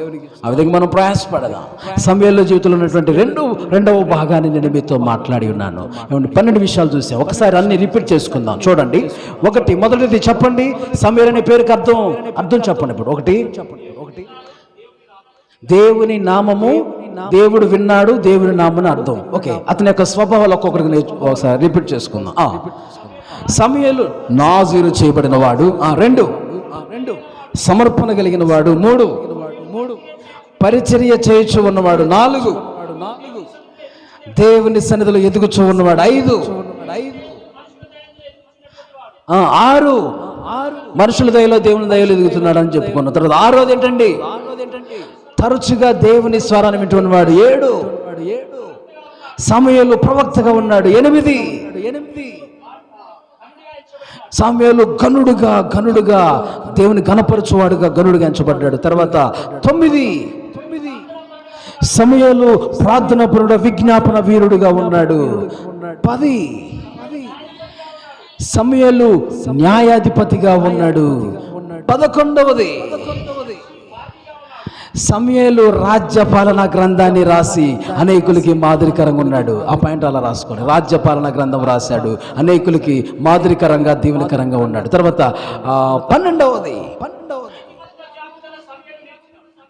Speaker 1: ఆ విధంగా మనం ప్రయాసపడదాం. సమూయేలు జీవితంలో ఉన్నటువంటి రెండవ భాగాన్ని నేను మీతో మాట్లాడి ఉన్నాను. ఏమండి, 12 విషయాలు చూసాం. ఒకసారి అన్ని రిపీట్ చేసుకుందాం. చూడండి. మొదటిది చెప్పండి, సమూయేలు అనే పేరుకి అర్థం చెప్పండి. ఇప్పుడు ఒకటి దేవుని నామము, దేవుడు విన్నాడు, దేవుని నామని అర్థం. ఓకే, అతని యొక్క స్వభావాలు ఒక్కొక్కరికి ఒకసారి రిపీట్ చేసుకుందాం. సమూయేలు నాజీరు చేయబడిన వాడు. 2 సమర్పణ కలిగిన వాడు. 3 పరిచర్య చేయుచు ఉన్నవాడు. 4 దేవుని సన్నిధిలో ఎదుగుచూ ఉన్నవాడు. 5 6 మనుషుల దయలో దేవుని దయలో ఎదుగుతున్నాడు అని చెప్పుకున్న తర్వాత 6వది ఏంటండి? తరచుగా దేవుని స్వరాన్ని వింటున్నవాడు. 7 సమూయేలు ప్రవక్తగా ఉన్నాడు. 8 సమూయేలు ఘనుడుగా దేవుని ఘనపరచువాడుగా ఎంచబడ్డాడు. తర్వాత 9 సమూయేలు ప్రార్థనాపరుడు, విజ్ఞాపన వీరుడుగా ఉన్నాడు. 10 సమూయేలు న్యాయాధిపతిగా ఉన్నాడు. 11వది సమూయేలు రాజ్యపాలన గ్రంథాన్ని రాసి అనేకులకి మాదిరికరంగా ఉన్నాడు. ఆ పాయింట్ అలా రాసుకోండి. రాజ్యపాలన గ్రంథం రాశాడు, అనేకులకి మాదిరికరంగా దీవెనకరంగా ఉన్నాడు. తర్వాత 12వది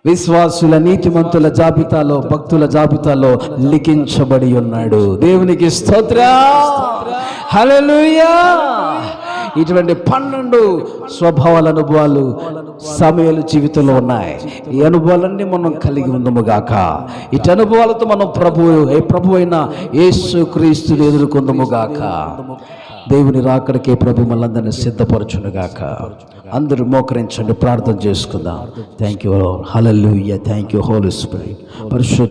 Speaker 1: విశ్వాసుల నీతిమంతుల జాబితాలో, భక్తుల జాబితాలో లిఖించబడి ఉన్నాడు. దేవునికి స్తోత్రం, హల్లెలూయా. ఇటువంటి 12 స్వభావాల అనుభవాలు సమూయేలు జీవితంలో ఉన్నాయి. ఈ అనుభవాలన్నీ మనం కలిగి ఉందము గాక. ఇటు అనుభవాలతో మనం ప్రభు అయిన యేసు క్రీస్తుని ఎదుర్కొందము గాక. దేవుని రాకడికే ప్రభు మనందరినీ సిద్ధపరచును గాక. అందరూ మోకరించండి, ప్రార్థన చేసుకుందాం. Thank you, hallelujah. Thank you Holy Spirit. పరిశుద్ధ